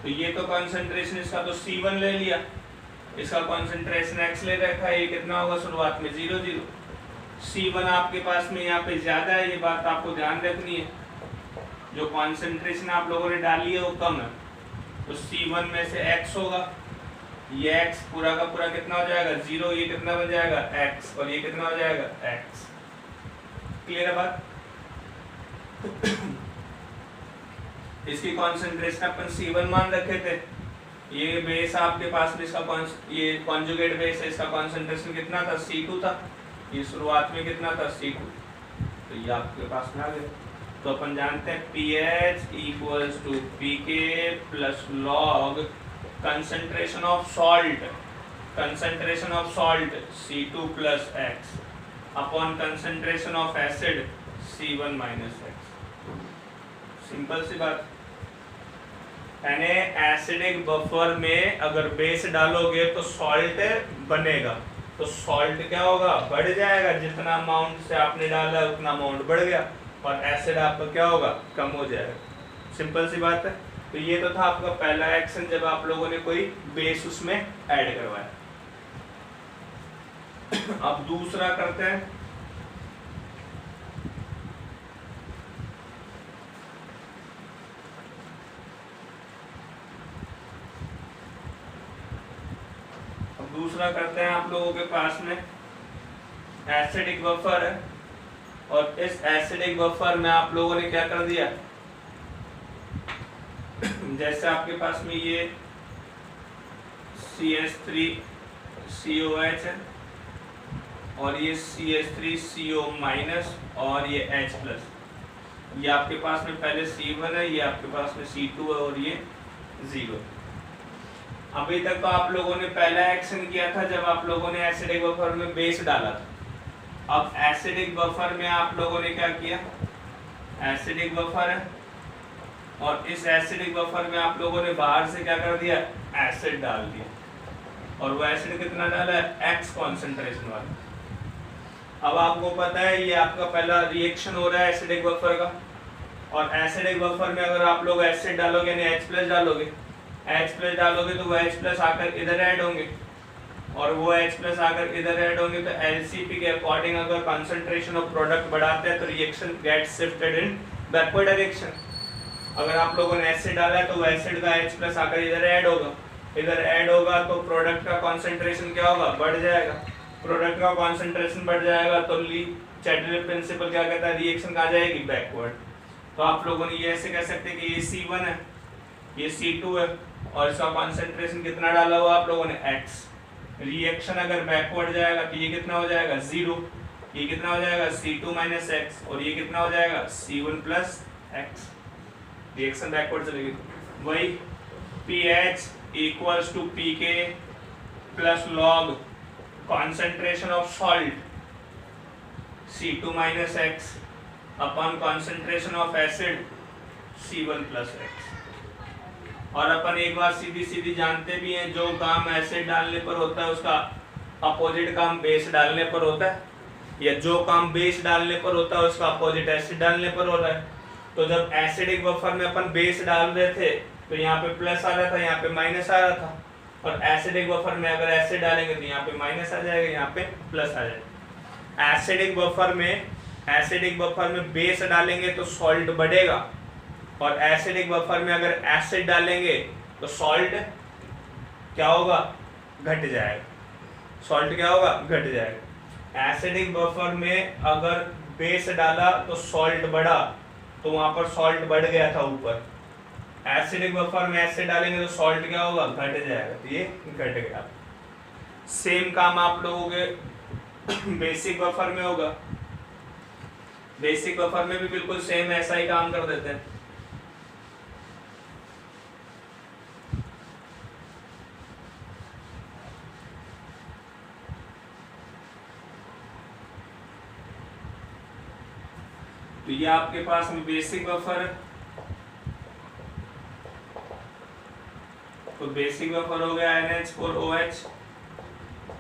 Speaker 1: तो ये तो कंसंट्रेशन इसका तो C1 ले लिया, इसका कंसंट्रेशन X ले रखा है, ये कितना होगा शुरुआत में 0 0। C1 आपके पास में यहाँ पे ज्यादा है, ये बात आपको ध्यान रखनी है। जो कंसंट्रेशन आप लोगों ने डाली है वो कम है, तो C1 में से X होगा, ये X पूरा का पूरा कितना हो जाएगा 0, ये कितना बन जाएगा X, और ये कितना हो जाएगा X। क्लियर है बात। इसकी कंसंट्रेशन अपन C1 मान रखे थे, ये बेस आपके पास में इसका ये कॉन्जुगेट बेस है, इसका कंसंट्रेशन कितना था, C2 था, ये शुरुआत में कितना था C2, तो ये आपके पास में आ गया। तो अपन जानते हैं pH = pK plus log concentration of salt, concentration of salt C2 + X upon concentration of acid C1 - X। Simple सी बात। यानी एसिडिक बफर में अगर बेस डालोगे तो सॉल्ट बनेगा, तो सॉल्ट क्या होगा, बढ़ जाएगा, जितना अमाउंट से आपने डाला उतना अमाउंट बढ़ गया, और एसिड आपका क्या होगा, कम हो जाएगा। सिंपल सी बात है। तो ये तो था आपका पहला एक्शन, जब आप लोगों ने कोई बेस उसमें ऐड करवाया। अब दूसरा करते हैं। दूसरा करते हैं आप लोगों के पास में एसिडिक बफर है, और इस एसिडिक बफर में आप लोगों ने क्या कर दिया, जैसे आपके पास में ये CH3COH है और ये CH3CO- और ये H+, ये आपके पास में पहले C1 है, ये आपके पास में C2 है और ये 0। अभी तक तो आप लोगों ने पहला एक्शन किया था जब आप लोगों ने एसिडिक बफर में बेस डाला था। अब एसिडिक बफर में आप लोगों ने क्या किया, एसिडिक बफर है और इस एसिडिक बफर में आप लोगों ने बाहर से क्या कर दिया, एसिड डाल दिया, और वो एसिड कितना डाला है, X कॉन्सेंट्रेशन वाला। अब आपको पता है ये आपका पहला रिएक्शन हो रहा है एसिडिक बफर का, और एसिडिक बफर में अगर आप लोग एसिड डालोगे यानी H+ डालोगे, H+ डालोगे तो वो H+ आकर इधर ऐड होंगे, और वो H+ आकर इधर ऐड होंगे, तो LCP के अकॉर्डिंग अगर कंसंट्रेशन ऑफ प्रोडक्ट बढ़ाते हैं तो reaction get shifted in backward direction. अगर आप लोगों ने एसिड डाला है तो वो एसिड का H+ आकर इधर ऐड होगा, इधर ऐड होगा तो प्रोडक्ट का कंसंट्रेशन क्या होगा, बढ़ जाएगा। प्रोडक्ट का कंसंट्रेशन बढ़ जाएगा तो ली चैटलर प्रिंसिपल क्या कहता है, रिएक्शन कहाँ जाएगी, बैकवर्ड। तो आप लोगों ने ये ऐसे कह सकते हैं कि ये C1 है, ये C2 है, और इसका कंसंट्रेशन कितना डाला हुआ आप लोगों ने, X। रिएक्शन अगर बैकवर्ड जाएगा तो ये कितना हो जाएगा 0, ये कितना हो जाएगा C2 - X, और ये कितना हो जाएगा C1 + X। रिएक्शन बैकवर्ड चलेगी। वही pH = pK plus log concentration of salt C2 - X upon concentration of acid C1 + X। और अपन एक बात सीधी सीधी जानते भी हैं, जो काम एसिड डालने पर होता है उसका अपोजिट काम बेस डालने पर होता है, या जो काम बेस डालने पर होता है उसका अपोजिट एसिड डालने पर हो रहा है। तो जब एसिडिक बफर में अपन बेस डाल रहे थे तो यहाँ पे प्लस आ रहा था, यहाँ पे माइनस आ रहा था, और एसिडिक बफर में अगर एसिड डालेंगे तो यहाँ पे माइनस आ जाएगा, यहाँ पे प्लस आ जाएगा। एसिडिक बफर में बेस डालेंगे तो सॉल्ट बढ़ेगा, और एसिडिक बफर में अगर एसिड डालेंगे तो सॉल्ट क्या होगा, घट जाएगा। सॉल्ट क्या होगा, घट जाएगा। एसिडिक बफर में अगर बेस डाला तो सॉल्ट बढ़ा, तो वहां पर सॉल्ट बढ़ गया था ऊपर। एसिडिक बफर में एसिड डालेंगे तो सॉल्ट क्या होगा, घट जाएगा, तो ये घट गया। सेम काम आप लोगों के बेसिक बफर में होगा। बेसिक बफर में भी बिल्कुल सेम ऐसा ही काम कर देते हैं। तो ये आपके पास में बेसिक बफर है, तो बेसिक बफर हो गया NH4OH,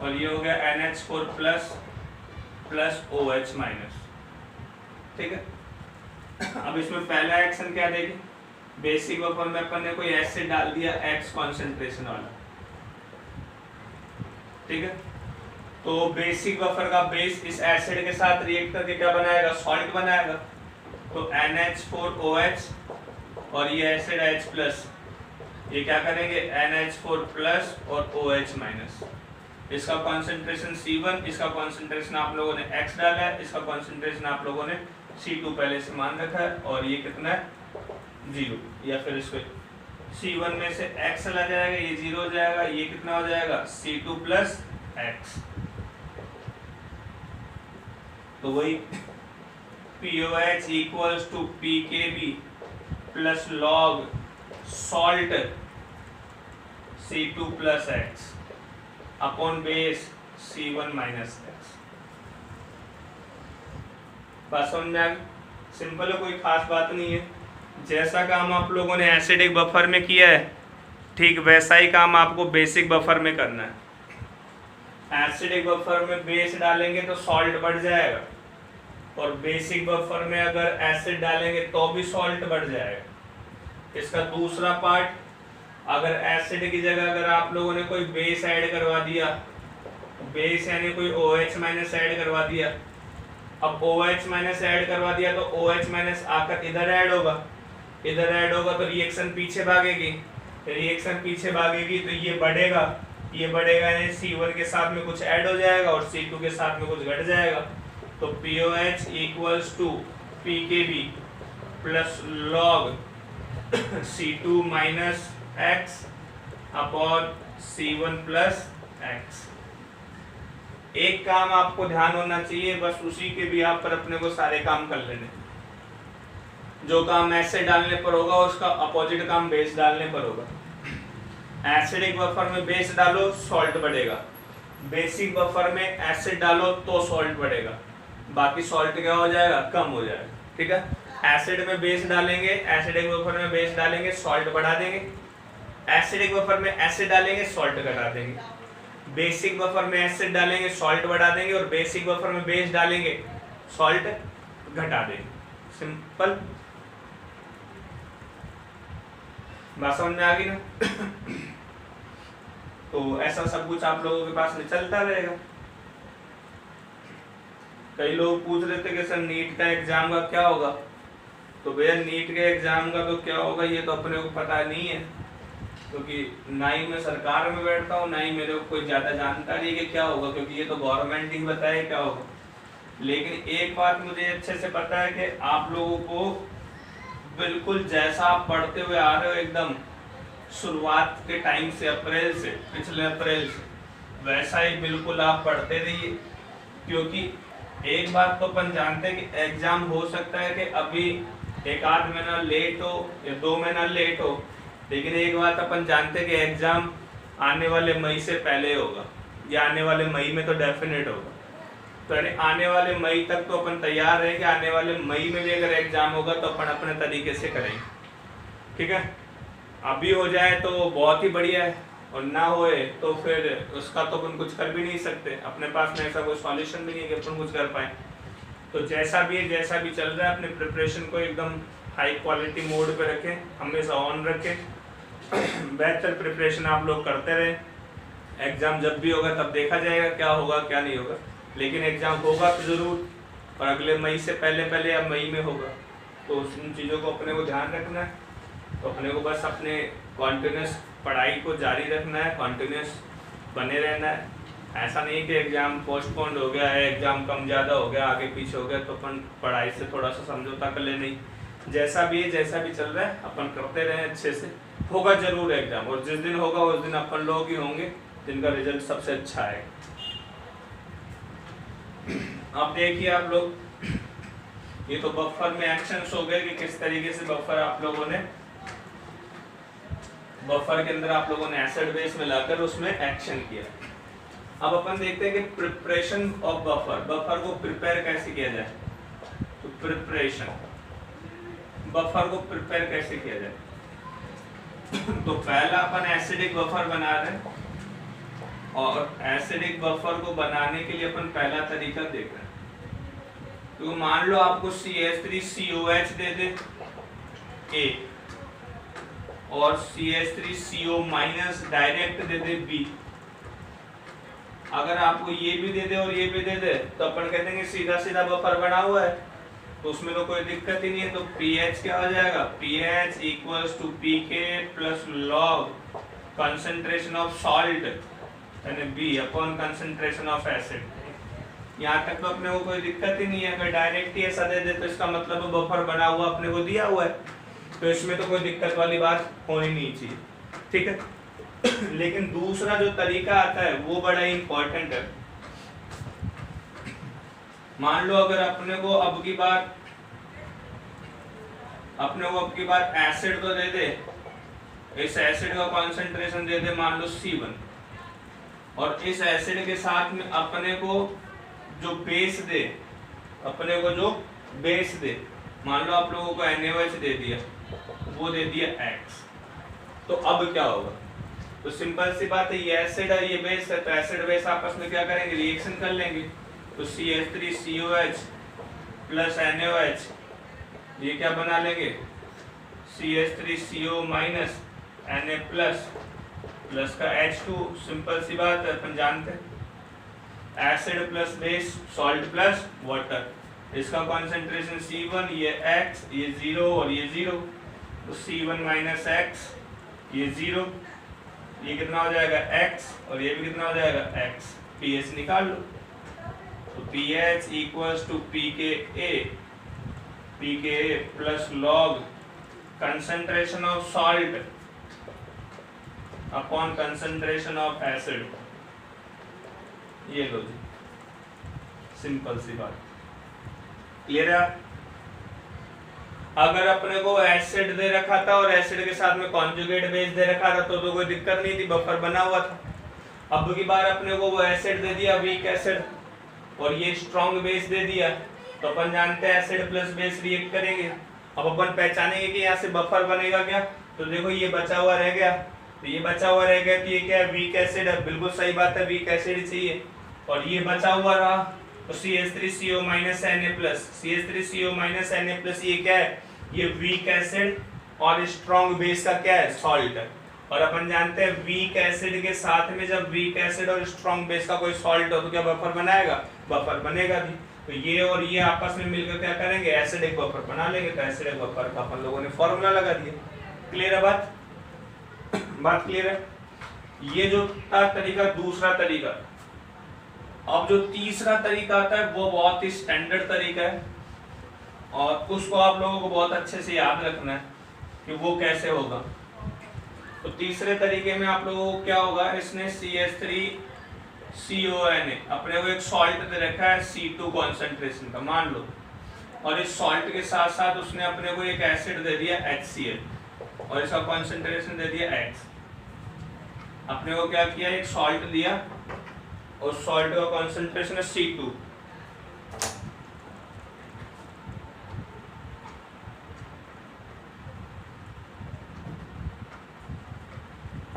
Speaker 1: और ये हो गया NH4 प्लस OH माइनस। ठीक है। अब इसमें पहला एक्शन क्या देखें, बेसिक बफर में अपन ने कोई एसिड डाल दिया X कॉन्सेंट्रेशन वाला। ठीक है, तो बेसिक बफर का बेस इस एसिड के साथ रिएक्ट करके क्या बनाएगा, सॉल्ट बनाएगा। तो NH4OH और ये एसिड H+, ये क्या करेंगे, NH4 प्लस और OH माइनस। इसका कॉन्सेंट्रेशन C1, इसका कॉन्सेंट्रेशन आप लोगों ने X डाला है, इसका कॉन्सेंट्रेशन आप लोगों ने C2 पहले से मान रखा है, और ये कितना है, 0। या फिर इसको C1 में से X चला जाएगा, ये 0 हो जाएगा, ये कितना हो जाएगा, C2 प्लस X। तो वही POH equals to PKB plus log salt C2 plus X upon base C1 minus X। बात समझ में आ गई? सिंपल है, कोई खास बात नहीं है। जैसा काम आप लोगों ने एसिडिक बफर में किया है, ठीक वैसा ही काम आपको बेसिक बफर में करना है। एसिडिक बफर में बेस डालेंगे तो सॉल्ट बढ़ जाएगा, और बेसिक बफर में अगर एसिड डालेंगे तो भी सॉल्ट बढ़ जाएगा। इसका दूसरा पार्ट, अगर एसिड की जगह अगर आप लोगों ने कोई बेस ऐड करवा दिया, बेस यानी कोई OH माइनस ऐड करवा दिया। अब OH माइनस ऐड करवा दिया तो OH माइनस आकर इधर ऐड होगा, इधर ऐड होगा तो रिएक्शन पीछे भागेगी, रिएक्शन पीछे भागेगी तो ये बढ़ेगा, ये बढ़ेगा यानी C1 के साथ में कुछ ऐड हो जाएगा और C2 के साथ में कुछ घट जाएगा। तो POH equals to PKB plus log C2 minus X upon C1 plus X। एक काम आपको ध्यान होना चाहिए, बस उसी के भी आप पर अपने को सारे काम कर लेने। जो काम एसिड डालने पर होगा उसका अपोजिट काम बेस डालने पर होगा। एसिडिक बफर में बेस डालो सॉल्ट बढ़ेगा, बेसिक बफर में एसिड डालो तो सॉल्ट बढ़ेगा, बाकी सॉल्ट क्या हो जाएगा, कम हो जाएगा। ठीक है, एसिड में बेस डालेंगे, एसिडिक बफर में बेस डालेंगे सॉल्ट बढ़ा देंगे, एसिडिक बफर में एसिड डालेंगे सॉल्ट घटा देंगे, बेसिक बफर में एसिड डालेंगे सॉल्ट बढ़ा देंगे, और बेसिक बफर में बेस डालेंगे सॉल्ट घटा देंगे। सिंपल बात समझ में आ गई ना? तो ऐसा सब कुछ आप लोगों के पास में चलता रहेगा। कई लोग पूछ रहे थे कि सर नीट का एग्जाम का क्या होगा, तो भैया नीट के एग्जाम का तो क्या होगा ये तो अपने को पता नहीं है, क्योंकि ना ही मैं सरकार में बैठता हूँ, ना ही मेरे को कोई ज़्यादा जानकारी है कि क्या होगा, क्योंकि ये तो गवर्नमेंट ही बताए क्या होगा। लेकिन एक बात मुझे अच्छे से पता है कि आप लोगों को बिल्कुल जैसा आप पढ़ते हुए आ रहे हो एकदम शुरुआत के टाइम से, अप्रैल से, पिछले अप्रैल से, वैसा ही बिल्कुल आप पढ़ते रहिए। क्योंकि एक बात तो अपन जानते हैं कि एग्जाम हो सकता है कि अभी एक आध महीना लेट हो या 2 महीना लेट हो, लेकिन एक बात अपन जानते हैं कि एग्जाम आने वाले मई से पहले होगा, या आने वाले मई में तो डेफिनेट होगा। तो यानी आने वाले मई तक तो अपन तैयार है कि आने वाले मई में भी अगर एग्जाम होगा तो अपन अपने तरीके से करेंगे। ठीक है, अभी हो जाए तो बहुत ही बढ़िया है, और ना होए तो फिर उसका तो अपन कुछ कर भी नहीं सकते, अपने पास में ऐसा कोई सॉल्यूशन भी नहीं है कि अपन कुछ कर पाए। तो जैसा भी है, जैसा भी चल रहा है, अपने प्रिपरेशन को एकदम हाई क्वालिटी मोड पे रखें, हमेशा ऑन रखें, बेहतर प्रिपरेशन आप लोग करते रहें। एग्जाम जब भी होगा तब देखा जाएगा क्या होगा क्या नहीं होगा, लेकिन एग्जाम होगा तो जरूर, और अगले मई से पहले पहले या मई में होगा। तो उन चीज़ों को अपने को ध्यान रखना है। तो अपने को बस अपने कॉन्टिन्यूस पढ़ाई को जारी रखना है, कॉन्टिन्यूस बने रहना है। ऐसा नहीं कि एग्ज़ाम पोस्टपोन्ड हो गया है, एग्ज़ाम कम ज़्यादा हो गया, आगे पीछे हो गया तो अपन पढ़ाई से थोड़ा सा समझौता कर ले, नहीं, जैसा भी है जैसा भी चल रहा है अपन करते रहें अच्छे से, होगा जरूर एग्ज़ाम। और जिस दिन होगा उस दिन अपन लोग ही होंगे जिनका रिजल्ट सबसे अच्छा है। आप देखिए आप लोग, ये तो बफर में एक्शंस हो गए कि किस तरीके से बफर आप लोगों ने, बफर के अंदर आप लोगों ने एसिड बेस में लाकर उसमें एक्शन किया। अब अपन देखते हैं कि प्रिपरेशन ऑफ बफर, बफर को प्रिपेयर कैसे किया जाए। तो प्रिपरेशन, बफर को प्रिपेयर कैसे किया जाए। तो पहला अपन एसिडिक बफर बना रहे हैं, और एसिडिक बफर को बनाने के लिए अपन पहला तरीका देख रहे हैं। तो मान लो आपको CH3COH दे दे A, और CH3CO माइनस डायरेक्ट दे दे B। अगर आपको ये भी दे दे और ये भी दे दे तो अपन कहते हैं कि सीधा सीधा बफर बना हुआ है, तो उसमें तो कोई दिक्कत ही नहीं है। तो pH क्या हो जाएगा, pH equals to pK plus log concentration of salt यानी B upon concentration of acid. यहाँ तक तो अपने को कोई दिक्कत ही नहीं है। अगर डायरेक्ट ही ऐसा दे दे तो इसका मतलब बफर बना हुआ अपने को दिया हुआ है, तो इसमें तो कोई दिक्कत वाली बात होनी नहीं चाहिए, ठीक है। लेकिन दूसरा जो तरीका आता है वो बड़ा इंपॉर्टेंट है। मान लो अगर अपने को अब की बार एसिड तो दे दे, इस एसिड का कंसंट्रेशन दे दे मान लो C1, और इस एसिड के साथ में अपने को जो बेस दे, मान लो आप लोगों को NaOH दे दिया, वो दे दिया X। तो अब क्या होगा, तो सिंपल सी बात है, ये एसिड है ये बेस है, तो एसिड बेस आपस में क्या करेंगे, रिएक्शन कर लेंगे। तो CH3COH प्लस NaOH ये क्या बना लेंगे, CH3CO माइनस Na प्लस का H2। सिंपल सी बात है, अपन जानते हैं acid plus base salt plus water, इसका कंसंट्रेशन C1, ये X, ये 0 और ये 0, तो C1 माइनस X ये 0, ये कितना हो जाएगा X, और ये भी कितना हो जाएगा X। pH निकाल लो, तो pH equals to pKa plus log concentration of salt upon concentration of acid. ये लो जी, सिंपल सी बात, क्लियर है। अगर अपने को एसिड दे रखा था और एसिड के साथ में कॉन्जुगेट बेस दे रखा था तो कोई दिक्कत नहीं थी, बफर बना हुआ था। अब की बार अपने को वो एसिड दे दिया वीक एसिड, और ये स्ट्रॉन्ग बेस दे दिया, तो अपन जानते हैं एसिड प्लस बेस रिएक्ट करेंगे। अब अपन पहचानेंगे कि यहाँ से बफर बनेगा क्या, तो देखो ये बचा हुआ रह गया, तो ये बचा हुआ रह गया कि ये क्या है, वीक एसिड है, बिल्कुल सही बात है, वीक एसिड चाहिए। और ये बचा हुआ रहा तो CH3CO minus Na+, CH3CO minus Na+, ये क्या है, ये वीक एसिड और स्ट्रॉन्ग बेस का क्या है, सॉल्ट है। और अपन जानते हैं वीक एसिड के साथ में जब वीक एसिड और स्ट्रॉन्ग बेस का कोई सॉल्ट हो तो क्या बफर बनाएगा, बफर बनेगा भी। तो ये और ये आपस में मिलकर क्या करेंगे, एसिडिक बफर बना लेंगे। तो एसिडिक बफर का अपन लोगों ने फॉर्मूला लगा दिया। क्लियर है बात, बात क्लियर है। ये जो था तरीका, दूसरा तरीका। अब जो तीसरा तरीका आता है वो बहुत ही स्टैंडर्ड तरीका है, और उसको आप लोगों को बहुत अच्छे से याद रखना है कि वो कैसे होगा। तो तीसरे तरीके में आप लोगों को क्या होगा, इसने CH3CONA अपने को एक सॉल्ट दे रखा है C2 कॉन्सेंट्रेशन का मान लो, और इस सॉल्ट के साथ साथ उसने अपने को एक एसिड दे दिया HCl, और इसका कॉन्सेंट्रेशन दे दिया X। अपने को क्या किया, एक सॉल्ट दिया और सॉल्ट का कॉन्सेंट्रेशन है C2,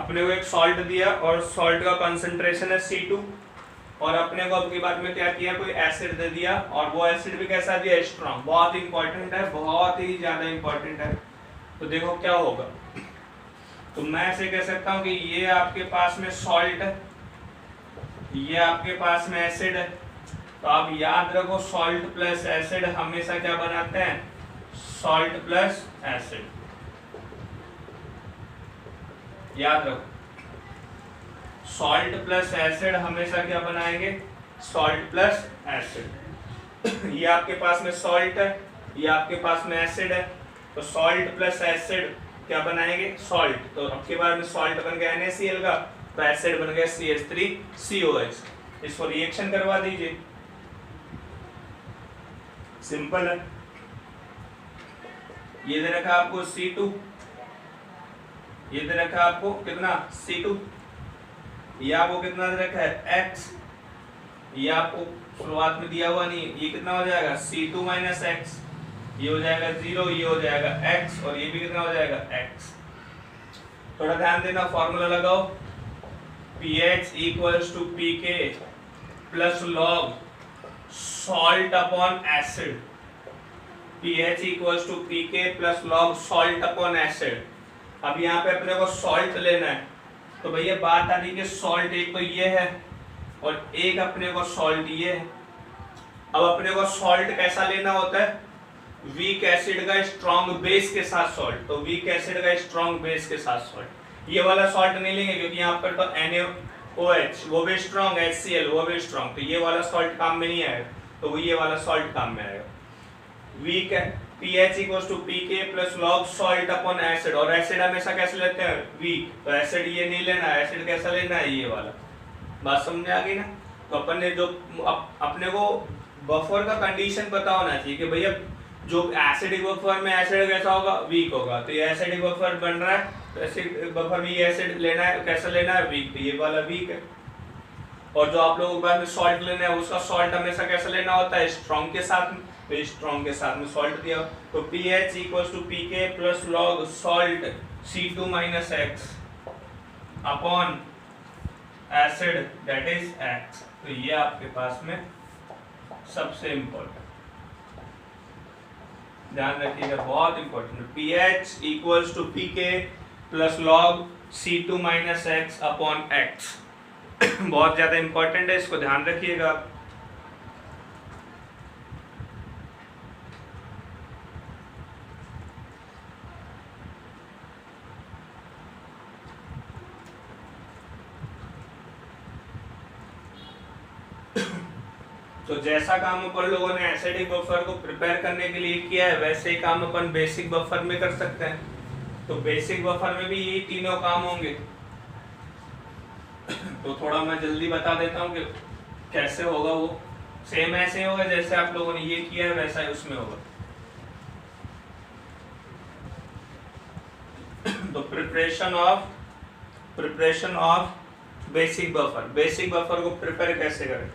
Speaker 1: अपने को एक सॉल्ट दिया और सॉल्ट का कंसंट्रेशन है C2, और अपने को अब की बात में क्या किया, कोई एसिड दे दिया, और वो एसिड भी कैसा दिया, स्ट्रॉन्ग। बहुत इंपॉर्टेंट है, बहुत ही ज्यादा इंपॉर्टेंट है। तो देखो क्या होगा, तो मैं ऐसे कह सकता हूँ कि ये आपके पास में सॉल्ट है ये आपके पास में एसिड है, तो आप याद रखो सॉल्ट प्लस एसिड हमेशा क्या बनाते हैं, सॉल्ट प्लस एसिड, याद रखो सॉल्ट प्लस एसिड हमेशा क्या बनाएंगे, सॉल्ट प्लस एसिड। ये आपके पास में सॉल्ट है, ये आपके पास में एसिड है, तो सॉल्ट प्लस एसिड क्या बनाएंगे, सॉल्ट, तो आपके पास में सॉल्ट बन गया NaCl का, तो एसिड बन गया CH3COH। इसको रिएक्शन करवा दीजिए, सिंपल है। ये दे रखा आपको C2, ये दे रखा आपको कितना C2, ये आपको कितना दे रखा है X, ये आपको शुरुआत में दिया हुआ नहीं, ये कितना हो जाएगा C2 माइनस X, ये हो जाएगा 0, ये हो जाएगा X, और ये भी कितना हो जाएगा X। थोड़ा ध्यान देना, फॉर्मूला लगाओ, pH equals to pK plus log salt upon acid, pH equals to pK plus log salt upon acid। अब यहाँ पे अपने को सॉल्ट लेना है, तो भैया बात आ रही कि सॉल्ट एक तो ये है और एक अपने को सॉल्ट ये है। अब अपने को सॉल्ट कैसा लेना होता है, वीक एसिड का स्ट्रॉन्ग बेस के साथ सॉल्ट, तो वीक एसिड का स्ट्रॉन्ग बेस के साथ सॉल्ट। ये वाला सॉल्ट नहीं लेंगे क्योंकि यहाँ पर तो NaOH वो भी स्ट्रॉन्ग, HCl वो भी स्ट्रॉन्ग, तो ये वाला सॉल्ट काम में नहीं आएगा, तो ये वाला सॉल्ट काम में आएगा। वीक है, pH equals to pK plus log salt upon acid, और एसिड हमेशा कैसे लेते हैं, वीक, तो एसिड ये नहीं लेना है, एसिड कैसा लेना है, ये वाला। बात समझ में आ गई ना। तो अपन ने जो अपने को बफर का कंडीशन पता होना चाहिए कि भैया जो एसिडिक बफर में एसिड कैसा होगा, वीक होगा, तो ये एसिडिक बफर बन रहा है, तो एसिड बफर में ये एसिड लेना है, कैसा लेना है, वीक, तो ये वाला वीक है। और जो आप लोगों के पास में सॉल्ट लेना है, उसका सॉल्ट हमेशा कैसा लेना होता है, स्ट्रॉन्ग के साथ में, तो स्ट्रॉन्ग के साथ में सॉल्ट दिया, तो pH equals to pK plus log salt C2 minus X upon acid that is X। तो ये आपके पास में सबसे इंपॉर्टेंट, ध्यान रखिएगा, बहुत important, pH equals to pK plus log C2 minus X upon X। बहुत ज्यादा इंपॉर्टेंट है, इसको ध्यान रखिएगा। तो जैसा काम अपन लोगों ने एसिडिक बफर को प्रिपेयर करने के लिए किया है, वैसे ही काम अपन बेसिक बफर में कर सकते हैं। तो बेसिक बफर में भी यही तीनों काम होंगे। तो थोड़ा मैं जल्दी बता देता हूँ कि कैसे होगा वो। सेम ऐसे होगा जैसे आप लोगों ने ये किया है, वैसा ही उसमें होगा। तो प्रिपरेशन ऑफ बेसिक बफर को प्रिपेयर कैसे करें,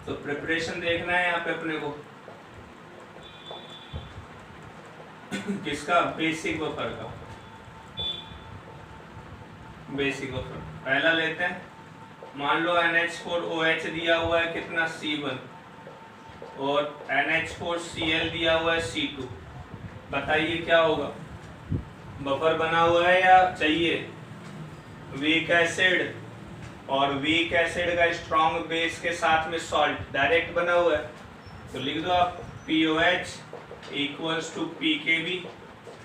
Speaker 1: तो प्रिपरेशन देखना है यहाँ पे अपने को किसका, बेसिक बफर का। बेसिक बफर पहला लेते हैं, मान लो NH4OH दिया हुआ है कितना, C1, और NH4Cl दिया हुआ है C2। बताइए क्या होगा, बफर बना हुआ है या चाहिए, वीक एसिड, और वीक एसिड का स्ट्रॉन्ग बेस के साथ में सॉल्ट, डायरेक्ट बना हुआ है, तो लिख दो आप POH equals to PKB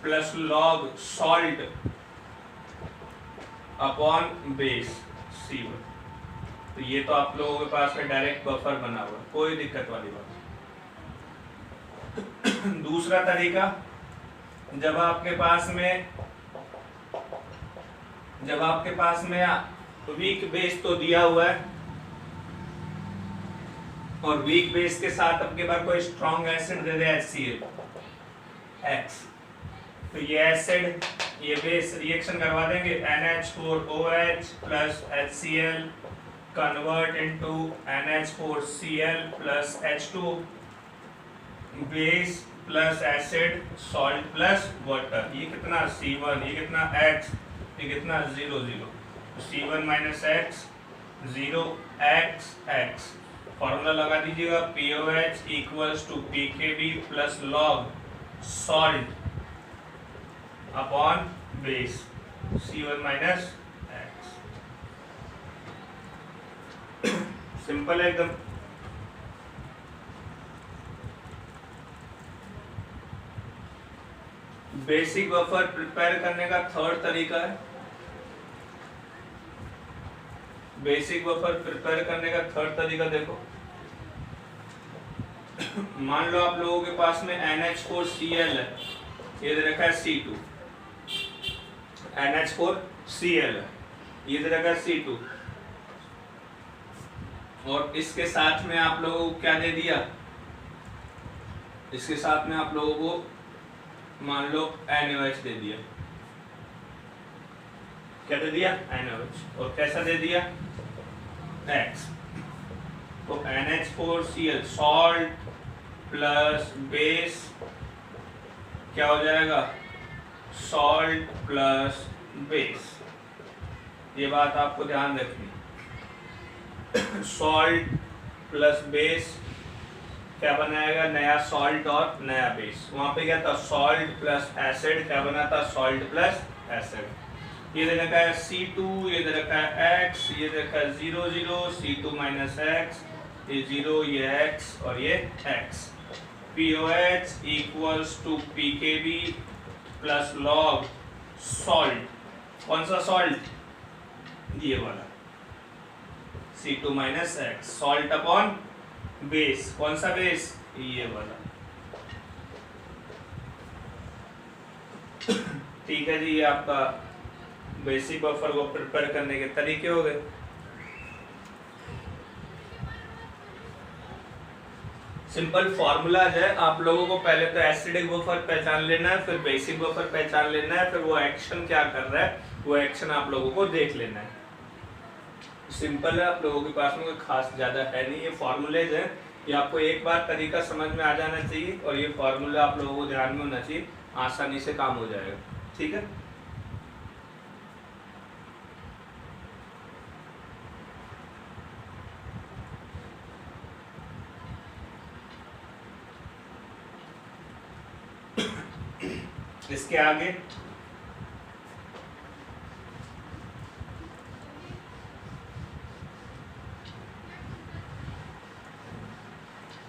Speaker 1: plus log salt upon base C1। तो ये तो आप लोगों के पास में डायरेक्ट बफर बना हुआ है, कोई दिक्कत वाली बात। दूसरा तरीका, जब आपके पास में वीक बेस तो दिया हुआ है, और वीक बेस के साथ आपके पास कोई स्ट्रॉन्ग एसिड दे दे HCl X, तो ये एसिड ये बेस रिएक्शन करवा देंगे, NH4OH plus HCl convert into NH4Cl plus H2, base plus acid salt plus water. ये कितना C1, ये कितना X, ये कितना 0 0, C1 minus X 0 X। Formula लगा दीजिएगा, POH equals to PKB plus log salt upon base C1 minus X। Simple है एकदम। बेसिक बफर प्रिपेयर करने का थर्ड तरीका है, बेसिक बफर प्रिपेयर करने का थर्ड तरीका देखो, मान लो आप लोगों के पास में NH4Cl है, ये दे रखा है C2, NH4Cl है, ये दे रखा है C2, और इसके साथ में आप लोगों को क्या दे दिया, इसके साथ में आप लोगों को मान लो NaOH दे दिया, क्या दे दिया, NaOH, और कैसा दे दिया, X। तो NH4Cl सॉल्ट प्लस बेस क्या हो जाएगा, सॉल्ट प्लस बेस, ये बात आपको ध्यान रखनी। सॉल्ट प्लस बेस क्या बनाएगा, नया सॉल्ट और नया बेस। वहां पे क्या था, सॉल्ट प्लस एसिड, क्या बना था, सॉल्ट प्लस एसिड। ये दे रखा है C2, ये दे रखा है X, ये दे रखा है 0 0, C2 माइनस X, ये 0, ये X और ये X। POH equals to PKB plus log salt, कौन सा सॉल्ट, ये वाला C2 minus X, salt upon base, कौन सा बेस, ये वाला। ठीक है जी, ये आपका बेसिक बफर को प्रिपेयर करने के तरीके हो गए। सिंपल फॉर्मूला है, आप लोगों को पहले तो एसिडिक बफर पहचान लेना है, फिर बेसिक बफर पहचान लेना है, फिर वो एक्शन क्या कर रहा है वो एक्शन आप लोगों को देख लेना है। सिंपल है, आप लोगों के पास में कोई खास ज्यादा है नहीं, ये फॉर्मूलेज है, ये आपको एक बार तरीका समझ में आ जाना चाहिए और ये फॉर्मूला आप लोगों को ध्यान में होना चाहिए, आसानी से काम हो जाएगा। ठीक है,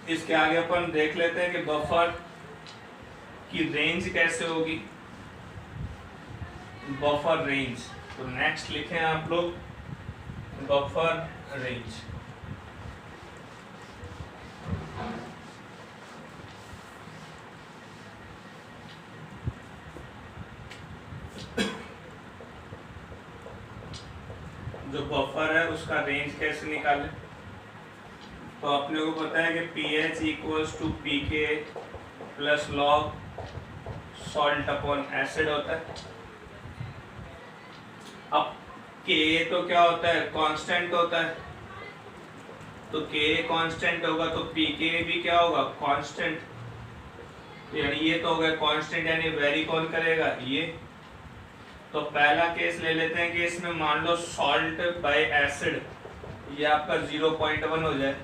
Speaker 1: इसके आगे अपन देख लेते हैं कि बफर की रेंज कैसे होगी, बफर रेंज। तो नेक्स्ट लिखें आप लोग बफर रेंज। जो बफर है उसका रेंज कैसे निकालें, तो अपने को पता है कि pH equals to pK plus log salt upon acid होता है। अब Ka तो क्या होता है, कांस्टेंट होता है, तो Ka कांस्टेंट होगा तो pK भी क्या होगा, कांस्टेंट, यानी ये तो होगा कांस्टेंट, यानी वेरी कौन करेगा, ये। तो पहला केस ले लेते हैं कि इसमें मान लो सॉल्ट बाय एसिड ये आपका 0.1 हो जाए,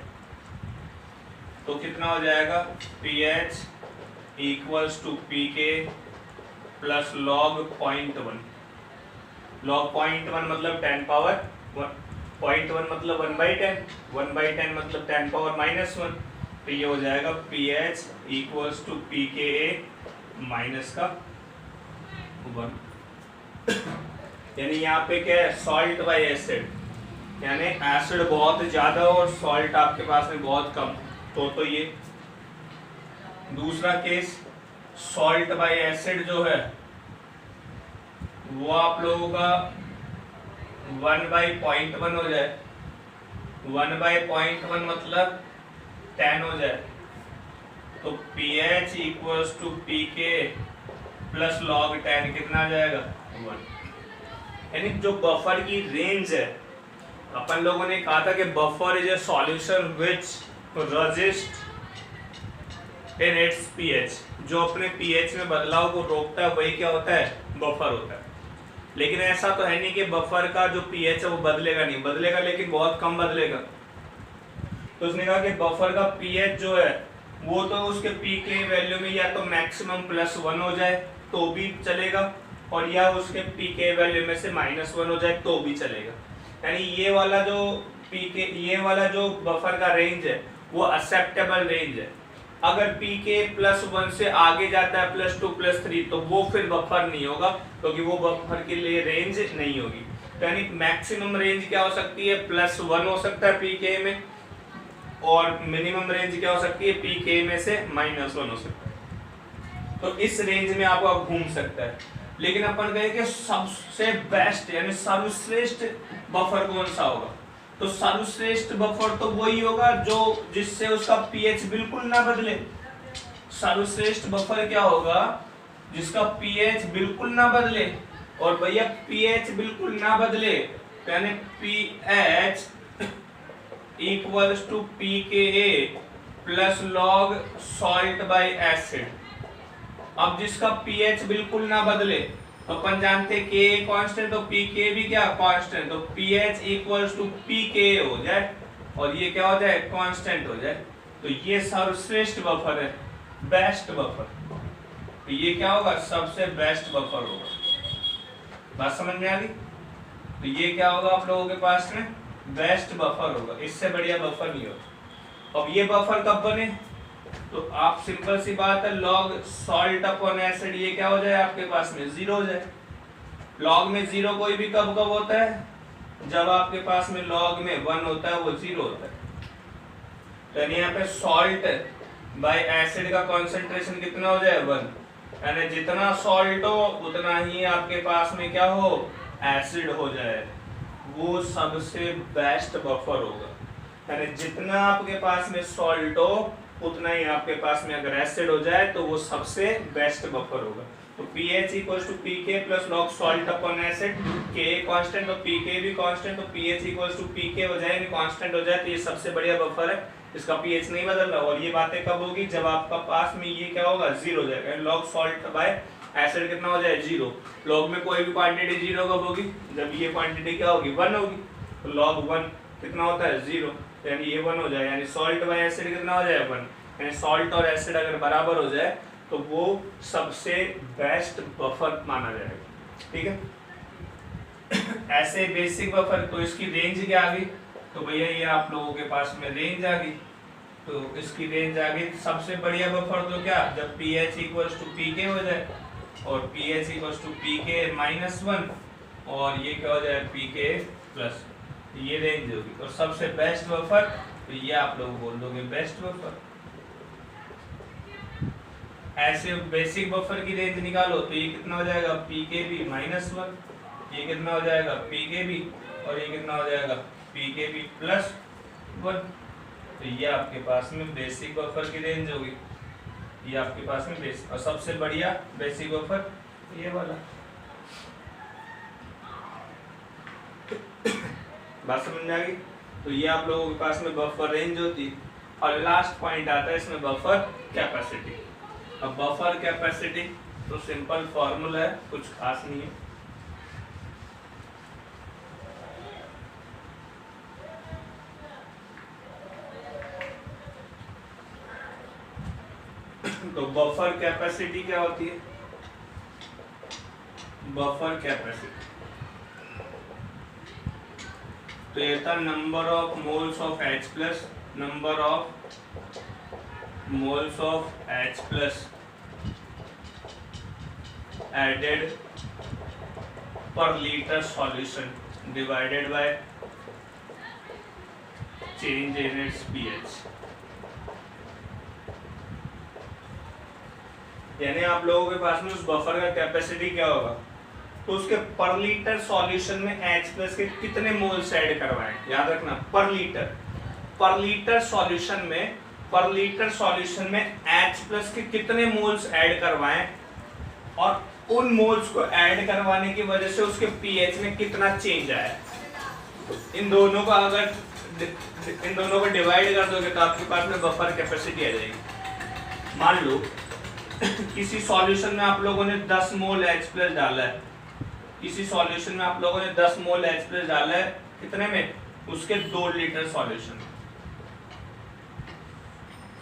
Speaker 1: तो कितना हो जाएगा, pH equals to pK plus log 0.1, log 0.1 मतलब 10 पावर 0.1 मतलब 1/10, 1/10 मतलब 10 पावर -1, तो ये हो जाएगा pH equals to pKa minus का 1। यानी यहाँ पे क्या है, सॉल्ट बाय एसिड, यानी एसिड बहुत ज्यादा और सॉल्ट आपके पास में बहुत कम, तो ये। दूसरा केस सॉल्ट बाय एसिड जो है वो आप लोगों का 1/0.1 हो जाए, 1/0.1 मतलब 10 हो जाए, तो pH equals to pK plus log 10 कितना आ जाएगा, 1। यानी जो बफर की रेंज है, अपन लोगों ने कहा था कि buffer is a solution which resist in its pH, जो अपने pH में बदलाव को रोकता है वही क्या होता है, बफर होता है। लेकिन ऐसा तो है नहीं कि बफर का जो pH है वो बदलेगा नहीं, बदलेगा लेकिन बहुत कम बदलेगा। तो उसने कहा कि बफर का pH जो है वो तो उसके pK वैल्यू में या तो मैक्सिमम +1 हो जाए तो भी चलेगा, और या उसके pK वैल्यू में से -1 हो जाए तो भी चलेगा। यानी ये वाला जो पीके ये वाला जो बफर का रेंज है वो एक्सेप्टेबल रेंज है। अगर पीके +1 से आगे जाता है +2 +3 तो वो फिर बफर नहीं होगा, क्योंकि वो बफर के लिए रेंज नहीं होगी। यानी मैक्सिमम रेंज क्या हो सकती है, +1 हो सकता है पीके में, और मिनिमम रेंज क्या हो सकती है, पीके में से -1 हो सकता है। तो इस रेंज में आपका घूम सकता है। लेकिन अपन कहें कि सबसे बेस्ट यानी सर्वश्रेष्ठ बफर कौन सा होगा, तो सर्वश्रेष्ठ बफर तो वही होगा जो जिससे उसका पीएच बिल्कुल ना बदले। सर्वश्रेष्ठ बफर क्या होगा, जिसका पीएच बिल्कुल ना बदले। और भैया पीएच बिल्कुल ना बदले यानी pH = pKa + log salt by acid। अब जिसका पीएच बिल्कुल ना बदले, तो अपन जानते हैं के कांस्टेंट, तो पीके भी क्या कांस्टेंट, तो पीएच = pKa हो जाए और ये क्या हो जाए, कांस्टेंट हो जाए। तो ये सर्वश्रेष्ठ बफर है, बेस्ट बफर। तो ये क्या होगा, सबसे बेस्ट बफर होगा। बात समझ में आ गई? तो ये क्या होगा आप लोगों के पास में, बेस्ट बफर होगा, इससे बढ़िया बफर नहीं होगा। अब ये बफर कब बने, तो आप सिंपल सी बात है, log salt upon acid ये क्या हो जाए आपके पास में, 0 हो जाए। log में 0 कोई भी कब कब होता है, जब आपके पास में log में 1 होता है वो 0 होता है। तो यहाँ पे salt बाय एसिड का कॉन्सेंट्रेशन कितना हो जाए, 1। यानी जितना सॉल्ट हो उतना ही आपके पास में क्या हो, एसिड हो जाए। वो सबसे बेस्ट बफर होगा। यानी जितना आपके पास में सॉल्ट हो उतना ही आपके पास में अगर एसिड हो जाए तो वो सबसे बेस्ट बफर होगा। तो pH = pK + log salt upon acid, Ka constant तो pK भी कांस्टेंट, तो pH = pK हो जाए, कांस्टेंट हो जाए, तो ये सबसे बढ़िया बफर है, इसका pH नहीं बदल रहा। और ये बातें कब होगी, जब आपका पास में ये क्या होगा, 0 हो जाएगा। log salt by acid कितना हो जाए, 0। log में कोई भी क्वांटिटी 0 कब होगी, जब ये क्वांटिटी क्या होगी, 1 होगी। तो log 1 कितना होता है, 0, यानी ये 1 हो जाए, यानी सॉल्ट बाय एसिड कितना हो जाए, 1। यानी सॉल्ट और एसिड अगर बराबर हो जाए तो वो सबसे बेस्ट बफर माना जाएगा। ठीक है। ऐसे बेसिक बफर, तो इसकी रेंज क्या आ गई, तो भैया ये आप लोगों के पास में रेंज आ गई। तो इसकी रेंज आ गई, सबसे बढ़िया बफर तो क्या, जब pH = pK हो जाए और pH = pK -1 और ये क्या हो जाए, pK+, ये रेंज होगी। और सबसे बेस्ट बफर, तो ये आप लोग बोल दोगे बेस्ट बफर। ऐसे बेसिक बफर की रेंज निकालो तो ये कितना हो जाएगा, pKb -1, ये कितना हो जाएगा, pKb, और ये कितना हो जाएगा, pKb +1। तो ये आपके पास में बेसिक बफर की रेंज होगी, ये आपके पास में बेसिक। और सबसे बढ़िया बेसिक बफर ये वाला। बात समझ में आ गई? तो ये आप लोगों के पास में बफर रेंज होती है। और लास्ट पॉइंट आता है इसमें बफर कैपेसिटी। अब बफर कैपेसिटी तो सिंपल फॉर्मूला है, कुछ खास नहीं है। तो बफर कैपेसिटी क्या होती है, बफर कैपेसिटी तो ये था number of moles of H+, number of moles of H+ added per liter solution divided by change in its pH। यानी आप लोगों के पास में उस बफर का कैपेसिटी क्या होगा, तो उसके पर लीटर सॉल्यूशन में H+ के कितने मोल्स ऐड करवाएं। याद रखना, पर लीटर सॉल्यूशन में H+ के कितने मोल्स ऐड करवाएं, और उन मोल्स को ऐड करवाने की वजह से उसके पीएच में कितना चेंज आया। इन दोनों को डिवाइड कर दोगे तो आपके पास में बफर कैपेसिटी आ जाएगी। मान लो किसी सॉल्यूशन में आप लोगों ने 10 मोल H+ डाला है, किसी सॉल्यूशन में आप लोगों ने 10 मोल H+ डाला है, कितने में, उसके 2 लीटर सॉल्यूशन।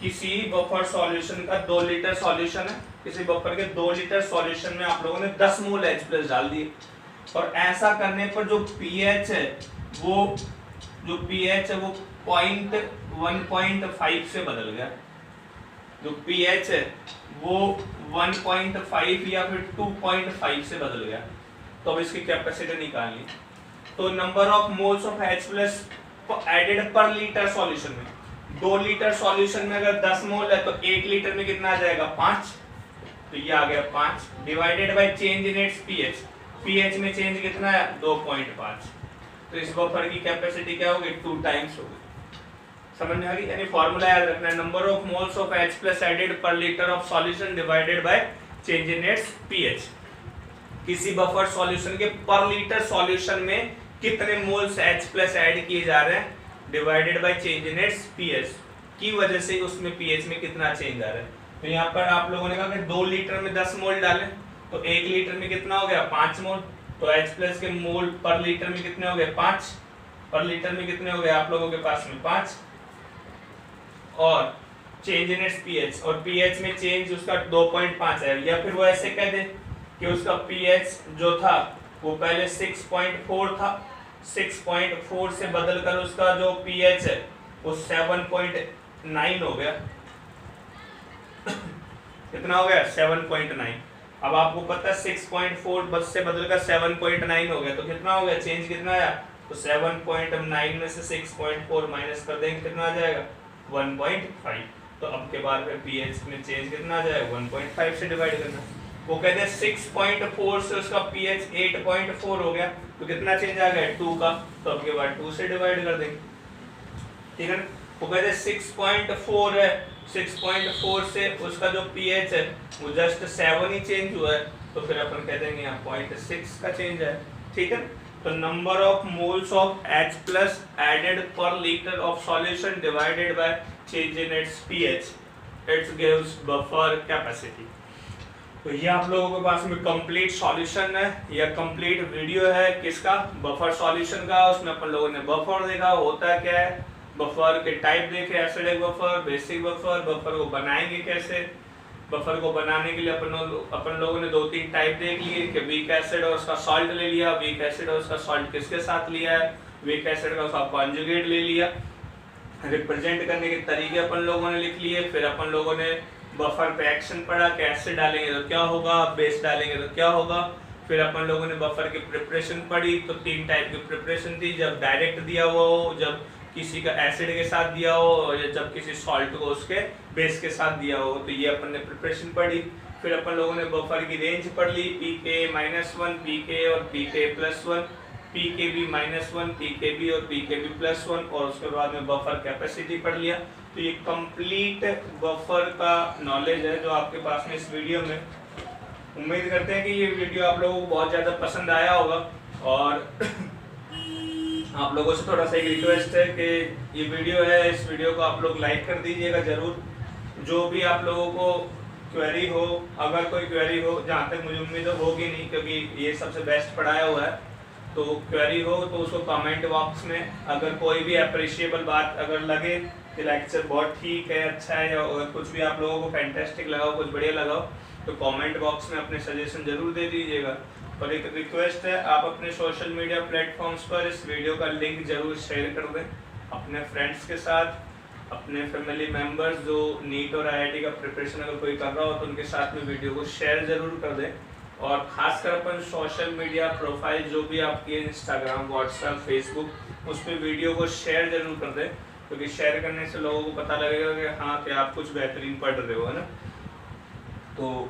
Speaker 1: किसी बफर सॉल्यूशन का 2 लीटर सॉल्यूशन है, किसी बफर के 2 लीटर सॉल्यूशन में आप लोगों ने 10 मोल H+ डाल दिए। और ऐसा करने पर जो पीएच है वो जो pH है वो 1.5 से बदल गया, जो pH है वो 1.5 या फिर 2.5 से बदल गया, तो अब इसकी कैपेसिटी निकालनी। तो number of moles of H+ added per litre solution में, 2 लीटर सॉल्यूशन में अगर 10 मोल है तो 1 लीटर में कितना आ जाएगा 5, तो ये आ गया 5 divided by change in its pH, pH में चेंज कितना है 2.5, तो इस बफर की कैपेसिटी क्या होगी 2 टाइम्स होगी। समझ में आ गई? यानी फार्मूला याद रखना है, number of moles of H+ added per litre of solution divided by change in its pH। किसी बफर सॉल्यूशन के पर लीटर सॉल्यूशन में कितने मोल्स H+ ऐड किए जा रहे हैं divided by change in its pH की वजह से उसमें pH में कितना चेंज आ रहा है। तो यहाँ पर आप लोगों ने कहा कि 2 लीटर में 10 मोल डालें तो 1 लीटर में कितना हो गया 5 मोल, तो H+ के मोल पर लीटर में कितने हो गए 5, पर लीटर में कितने हो गए आप लोगों के पास में 5, और चेंज इन इट्स pH, और pH में चेंज उसका 2.5 है, या फिर वो ऐसे कह दे कि उसका pH जो था वो पहले 6.4 था, 6.4 से बदलकर उसका जो pH है वो 7.9 हो गया। कितना हो गया 7.9। अब आपको पता है 6.4 बस से बदलकर 7.9 हो गया, तो कितना हो गया चेंज कितना आया, तो 7.9 में से 6.4 माइनस कर देंगे कितना आ जाएगा 1.5, तो अब के बाद फिर pH में चेंज कितना आ जाएगा 1.5 से डिवाइड करना। वो कहते हैं 6.4 से उसका pH 8.4 हो गया, तो कितना चेंज आ गया 2 का, तो अब के बाद 2 से डिवाइड कर देंगे, ठीक है ना। वो कहते हैं 6.4 है, 6.4 से उसका जो pH है वो जस्ट 7 ही चेंज हुआ है, तो फिर अपन कह देंगे यहाँ 0.6 का चेंज है, ठीक है। तो number of moles of H+ added per litre of solution divided by change in its pH, its gives buffer capacity. तो ये आप लोगों के पास में कंप्लीट सॉल्यूशन है या कंप्लीट वीडियो है किसका, बफर सॉल्यूशन का। उसमें अपन लोगों ने बफर देखा होता क्या है, बफर के टाइप देखे, acidic buffer, basic buffer, buffer को बनाएंगे कैसे। बफर को बनाने के लिए अपन लोगों ने 2-3 टाइप देख लिए कि वीक एसिड और उसका सॉल्ट ले लिया, वीक एसिड और उसका सॉल्ट किसके साथ लिया है, वीक एसिड का उसका कॉन्जुगेट ले लिया, रिप्रेजेंट करने के तरीके अपन लोगों ने लिख लिए। फिर अपन लोगों ने बफर पे एक्शन पढ़ा कि एसिड डालेंगे तो क्या होगा, बेस डालेंगे तो क्या होगा। फिर अपन लोगों ने बफर की प्रिपरेशन पढ़ी, तो 3 टाइप की प्रिपरेशन थी, जब डायरेक्ट दिया हुआ हो, जब किसी का एसिड के साथ दिया हो, और जब किसी सॉल्ट को उसके बेस के साथ दिया हो, तो ये अपन ने प्रिपरेशन पढ़ी। फिर अपन लोगों ने बफर की रेंज पढ़ ली, pK-1, pK और pK+1, pKb-1, pKb और pKb+1, और उसके बाद में बफर कैपेसिटी पढ़ लिया। तो ये कंप्लीट बफर का नॉलेज है जो आपके पास में इस वीडियो में। उम्मीद करते हैं कि ये वीडियो आप लोगों को बहुत ज़्यादा पसंद आया होगा, और आप लोगों से थोड़ा सा एक रिक्वेस्ट है कि ये वीडियो है, इस वीडियो को आप लोग लाइक कर दीजिएगा ज़रूर। जो भी आप लोगों को क्वेरी हो, अगर कोई क्वेरी हो, जहाँ तक मुझे उम्मीद होगी नहीं क्योंकि ये सबसे बेस्ट पढ़ाया हुआ है, तो क्वेरी हो तो उसको कमेंट बॉक्स में, अगर कोई भी अप्रिशिएबल बात अगर लगे कि लेक्चर बहुत ठीक है, अच्छा है, या अगर कुछ भी आप लोगों को फैंटेस्टिक लगा हो, कुछ बढ़िया लगा हो, तो कमेंट बॉक्स में अपने सजेशन जरूर दे दीजिएगा। और एक रिक्वेस्ट है, आप अपने सोशल मीडिया प्लेटफॉर्म्स पर इस वीडियो का लिंक जरूर शेयर कर दें अपने फ्रेंड्स के साथ, अपने फैमिली मेम्बर्स जो नीट और IIT का प्रिपरेशन अगर कोई कर रहा हो तो उनके साथ में वीडियो को शेयर जरूर कर दें। और खासकर अपन सोशल मीडिया प्रोफाइल जो भी आपकी है, इंस्टाग्राम, व्हाट्सएप, फेसबुक, उस पर वीडियो को शेयर जरूर कर दें, क्योंकि शेयर करने से लोगों को पता लगेगा कि हाँ कि आप कुछ बेहतरीन पढ़ रहे हो, है ना। तो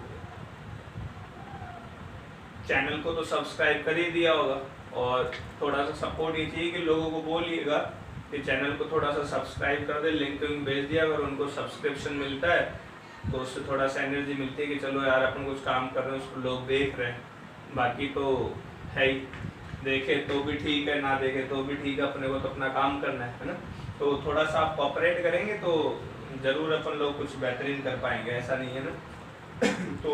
Speaker 1: चैनल को तो सब्सक्राइब कर ही दिया होगा, और थोड़ा सा सपोर्ट ये चाहिए कि लोगों को बोलिएगा कि चैनल को थोड़ा सा सब्सक्राइब कर दे, लिंक भेज दिया। अगर उनको सब्सक्रिप्शन मिलता है तो उससे थोड़ा सा एनर्जी मिलती है कि चलो यार अपन कुछ काम कर रहे हैं, उसको लोग देख रहे हैं। बाकी तो है ही, देखे तो भी ठीक है, ना देखे तो भी ठीक है, अपने को तो अपना काम करना है ना। तो थोड़ा सा आप कोऑपरेट करेंगे तो ज़रूर अपन लोग कुछ बेहतरीन कर पाएंगे, ऐसा नहीं है ना। तो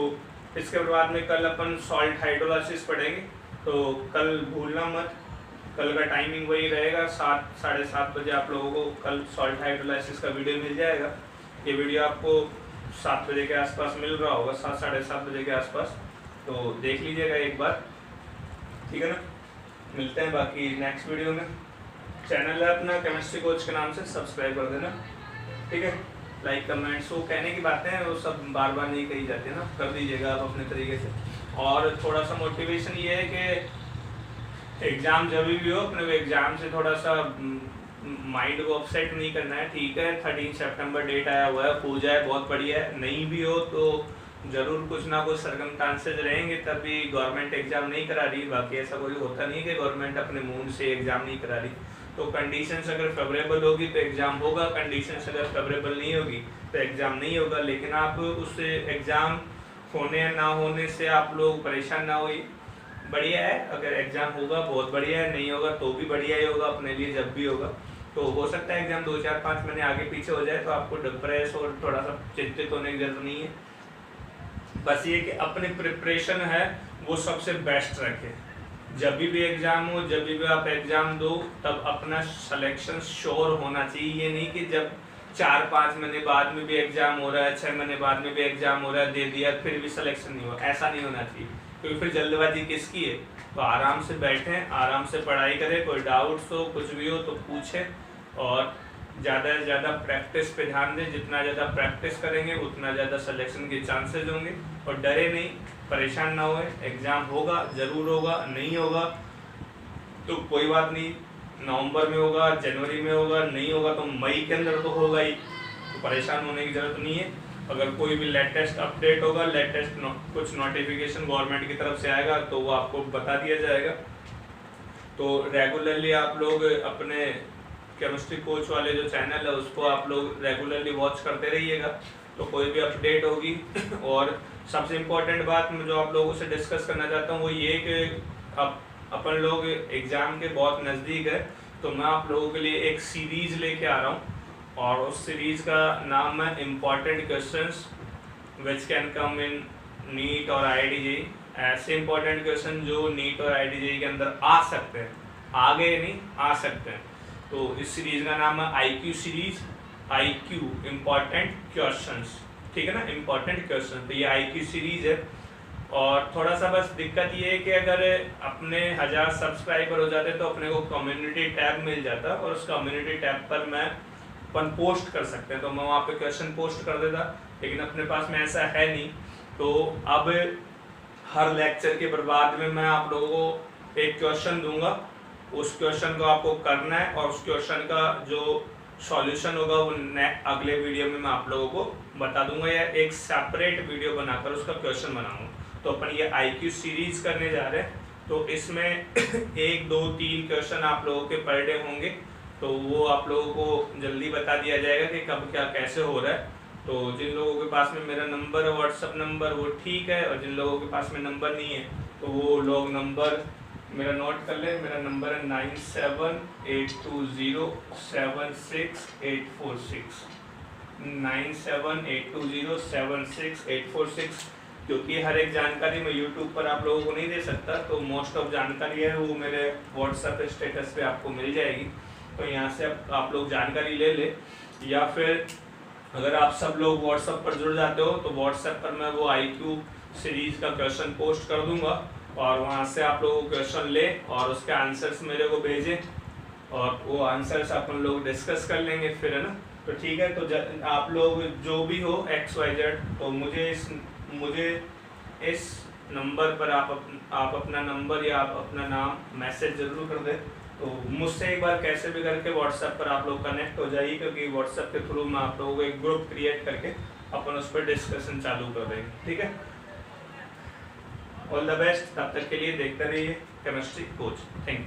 Speaker 1: इसके बाद में कल अपन सॉल्ट हाइड्रोलाइसिस पढ़ेंगे, तो कल भूलना मत, कल का टाइमिंग वही रहेगा, 7 साढ़े 7 बजे आप लोगों को कल सॉल्ट हाइड्रोलाइसिस का वीडियो मिल जाएगा। ये वीडियो आपको 7 बजे के आसपास मिल रहा होगा, 7 साढ़े 7 बजे के आसपास, तो देख लीजिएगा एक बार, ठीक है ना। मिलते हैं बाकी नेक्स्ट वीडियो में। चैनल है अपना केमिस्ट्री कोच के नाम से, सब्सक्राइब कर देना, ठीक है। लाइक कमेंट्स, वो कहने की बातें हैं, वो सब बार बार नहीं कही जाती है ना, कर दीजिएगा आप अपने तरीके से। और थोड़ा सा मोटिवेशन ये है कि एग्ज़ाम जब भी हो अपने एग्ज़ाम से थोड़ा सा माइंड को अपसेट नहीं करना है, ठीक है। 13 सितंबर डेट आया हुआ है, पूजा है, बहुत बढ़िया है। नहीं भी हो तो ज़रूर कुछ ना कुछ सर्कमस्टांसेस रहेंगे, तभी गवर्नमेंट एग्ज़ाम नहीं करा रही। बाकी ऐसा कोई होता नहीं है कि गवर्नमेंट अपने मूड से एग्ज़ाम नहीं करा रही। तो कंडीशंस अगर फेवरेबल होगी तो एग्ज़ाम होगा, कंडीशंस अगर फेवरेबल नहीं होगी तो एग्ज़ाम नहीं होगा। लेकिन आप उस एग्ज़ाम होने या ना होने से आप लोग परेशान ना होइए, बढ़िया है। अगर एग्ज़ाम होगा बहुत बढ़िया है, नहीं होगा तो भी बढ़िया ही होगा अपने लिए। जब भी होगा तो हो सकता है एग्ज़ाम 2, 4, 5 महीने आगे पीछे हो जाए, तो आपको डिप्रेस और थोड़ा सा चिंतित होने की जरूरत नहीं है। बस ये कि अपनी प्रिपरेशन है वो सबसे बेस्ट रखें। जब भी एग्ज़ाम हो, जब भी आप एग्ज़ाम दो, तब अपना सिलेक्शन श्योर होना चाहिए। ये नहीं कि जब 4-5 महीने बाद में भी एग्ज़ाम हो रहा है, 6 महीने बाद में भी एग्ज़ाम हो रहा है, दे दिया फिर भी सिलेक्शन नहीं हुआ, ऐसा नहीं होना चाहिए। क्योंकि फिर जल्दबाजी किसकी है। तो आराम से बैठें, आराम से पढ़ाई करें, कोई डाउट्स हो कुछ भी हो तो पूछें, और ज़्यादा से ज़्यादा प्रैक्टिस पे ध्यान दें। जितना ज़्यादा प्रैक्टिस करेंगे उतना ज़्यादा सिलेक्शन के चांसेस होंगे। और डरे नहीं, परेशान ना होए, एग्ज़ाम होगा, ज़रूर होगा। नहीं होगा तो कोई बात नहीं, नवंबर में होगा, जनवरी में होगा, नहीं होगा तो मई के अंदर तो होगा ही। तो परेशान होने की ज़रूरत नहीं है। अगर कोई भी लेटेस्ट अपडेट होगा, लेटेस्ट कुछ नोटिफिकेशन गवर्नमेंट की तरफ से आएगा तो वो आपको बता दिया जाएगा। तो रेगुलरली आप लोग अपने केमिस्ट्री कोच वाले जो चैनल है उसको आप लोग रेगुलरली वॉच करते रहिएगा, तो कोई भी अपडेट होगी। और सबसे इम्पोर्टेंट बात मैं जो आप लोगों से डिस्कस करना चाहता हूँ वो ये कि अब अपन लोग एग्ज़ाम के बहुत नज़दीक है, तो मैं आप लोगों के लिए एक सीरीज़ लेके आ रहा हूँ, और उस सीरीज़ का नाम है important questions which can come in NEET और IIT-JEE। ऐसे इम्पॉर्टेंट क्वेश्चन जो नीट और IIT-JEE के अंदर आ सकते हैं, आगे नहीं आ सकते हैं। तो इस सीरीज़ का नाम है IQ series, IQ important questions, ठीक है ना, इम्पॉर्टेंट क्वेश्चन। तो ये IQ सीरीज़ है। और थोड़ा सा बस दिक्कत ये है कि अगर अपने 1000 सब्सक्राइबर हो जाते तो अपने को कम्युनिटी टैब मिल जाता, और उस कम्युनिटी टैब पर मैं अपन पोस्ट कर सकते हैं, तो मैं वहाँ पे क्वेश्चन पोस्ट कर देता। लेकिन अपने पास में ऐसा है नहीं। तो अब हर लेक्चर के बाद में मैं आप लोगों को एक क्वेश्चन दूंगा, उस क्वेश्चन को आपको करना है, और उस क्वेश्चन का जो सॉल्यूशन होगा वो अगले वीडियो में मैं आप लोगों को बता दूंगा, या एक सेपरेट वीडियो बनाकर उसका क्वेश्चन बनाऊंगा। तो अपन ये IQ सीरीज़ करने जा रहे हैं, तो इसमें 1, 2, 3 क्वेश्चन आप लोगों के पर डे होंगे। तो वो आप लोगों को जल्दी बता दिया जाएगा कि कब क्या कैसे हो रहा है। तो जिन लोगों के पास में मेरा नंबर है, व्हाट्सअप नंबर, वो ठीक है, और जिन लोगों के पास में नंबर नहीं है तो वो लोग नंबर मेरा नोट कर लें। मेरा नंबर है 9782076846, 9782076846। क्योंकि हर एक जानकारी मैं यूट्यूब पर आप लोगों को नहीं दे सकता, तो मोस्ट ऑफ जानकारी है वो मेरे व्हाट्सएप स्टेटस पे आपको मिल जाएगी। तो यहाँ से आप लोग जानकारी ले ले, या फिर अगर आप सब लोग व्हाट्सएप पर जुड़ जाते हो तो व्हाट्सएप पर मैं वो IQ सीरीज़ का क्वेश्चन पोस्ट कर दूंगा, और वहाँ से आप लोग क्वेश्चन ले और उसके आंसर्स मेरे को भेजें, और वो आंसर्स अपन लोग डिस्कस कर लेंगे फिर, है ना। तो ठीक है, तो आप लोग जो भी हो XYZ, तो मुझे इस नंबर पर आप अपना नंबर या आप अपना नाम मैसेज ज़रूर कर दें। तो मुझसे एक बार कैसे भी करके व्हाट्सएप पर आप लोग कनेक्ट हो जाइए, क्योंकि व्हाट्सएप के थ्रू मैं आप लोगों को एक ग्रुप क्रिएट करके अपन उस पर डिस्कशन चालू कर देंगे, ठीक है। ऑल द बेस्ट, तब तक के लिए देखते रहिए केमिस्ट्री कोच। Thank you.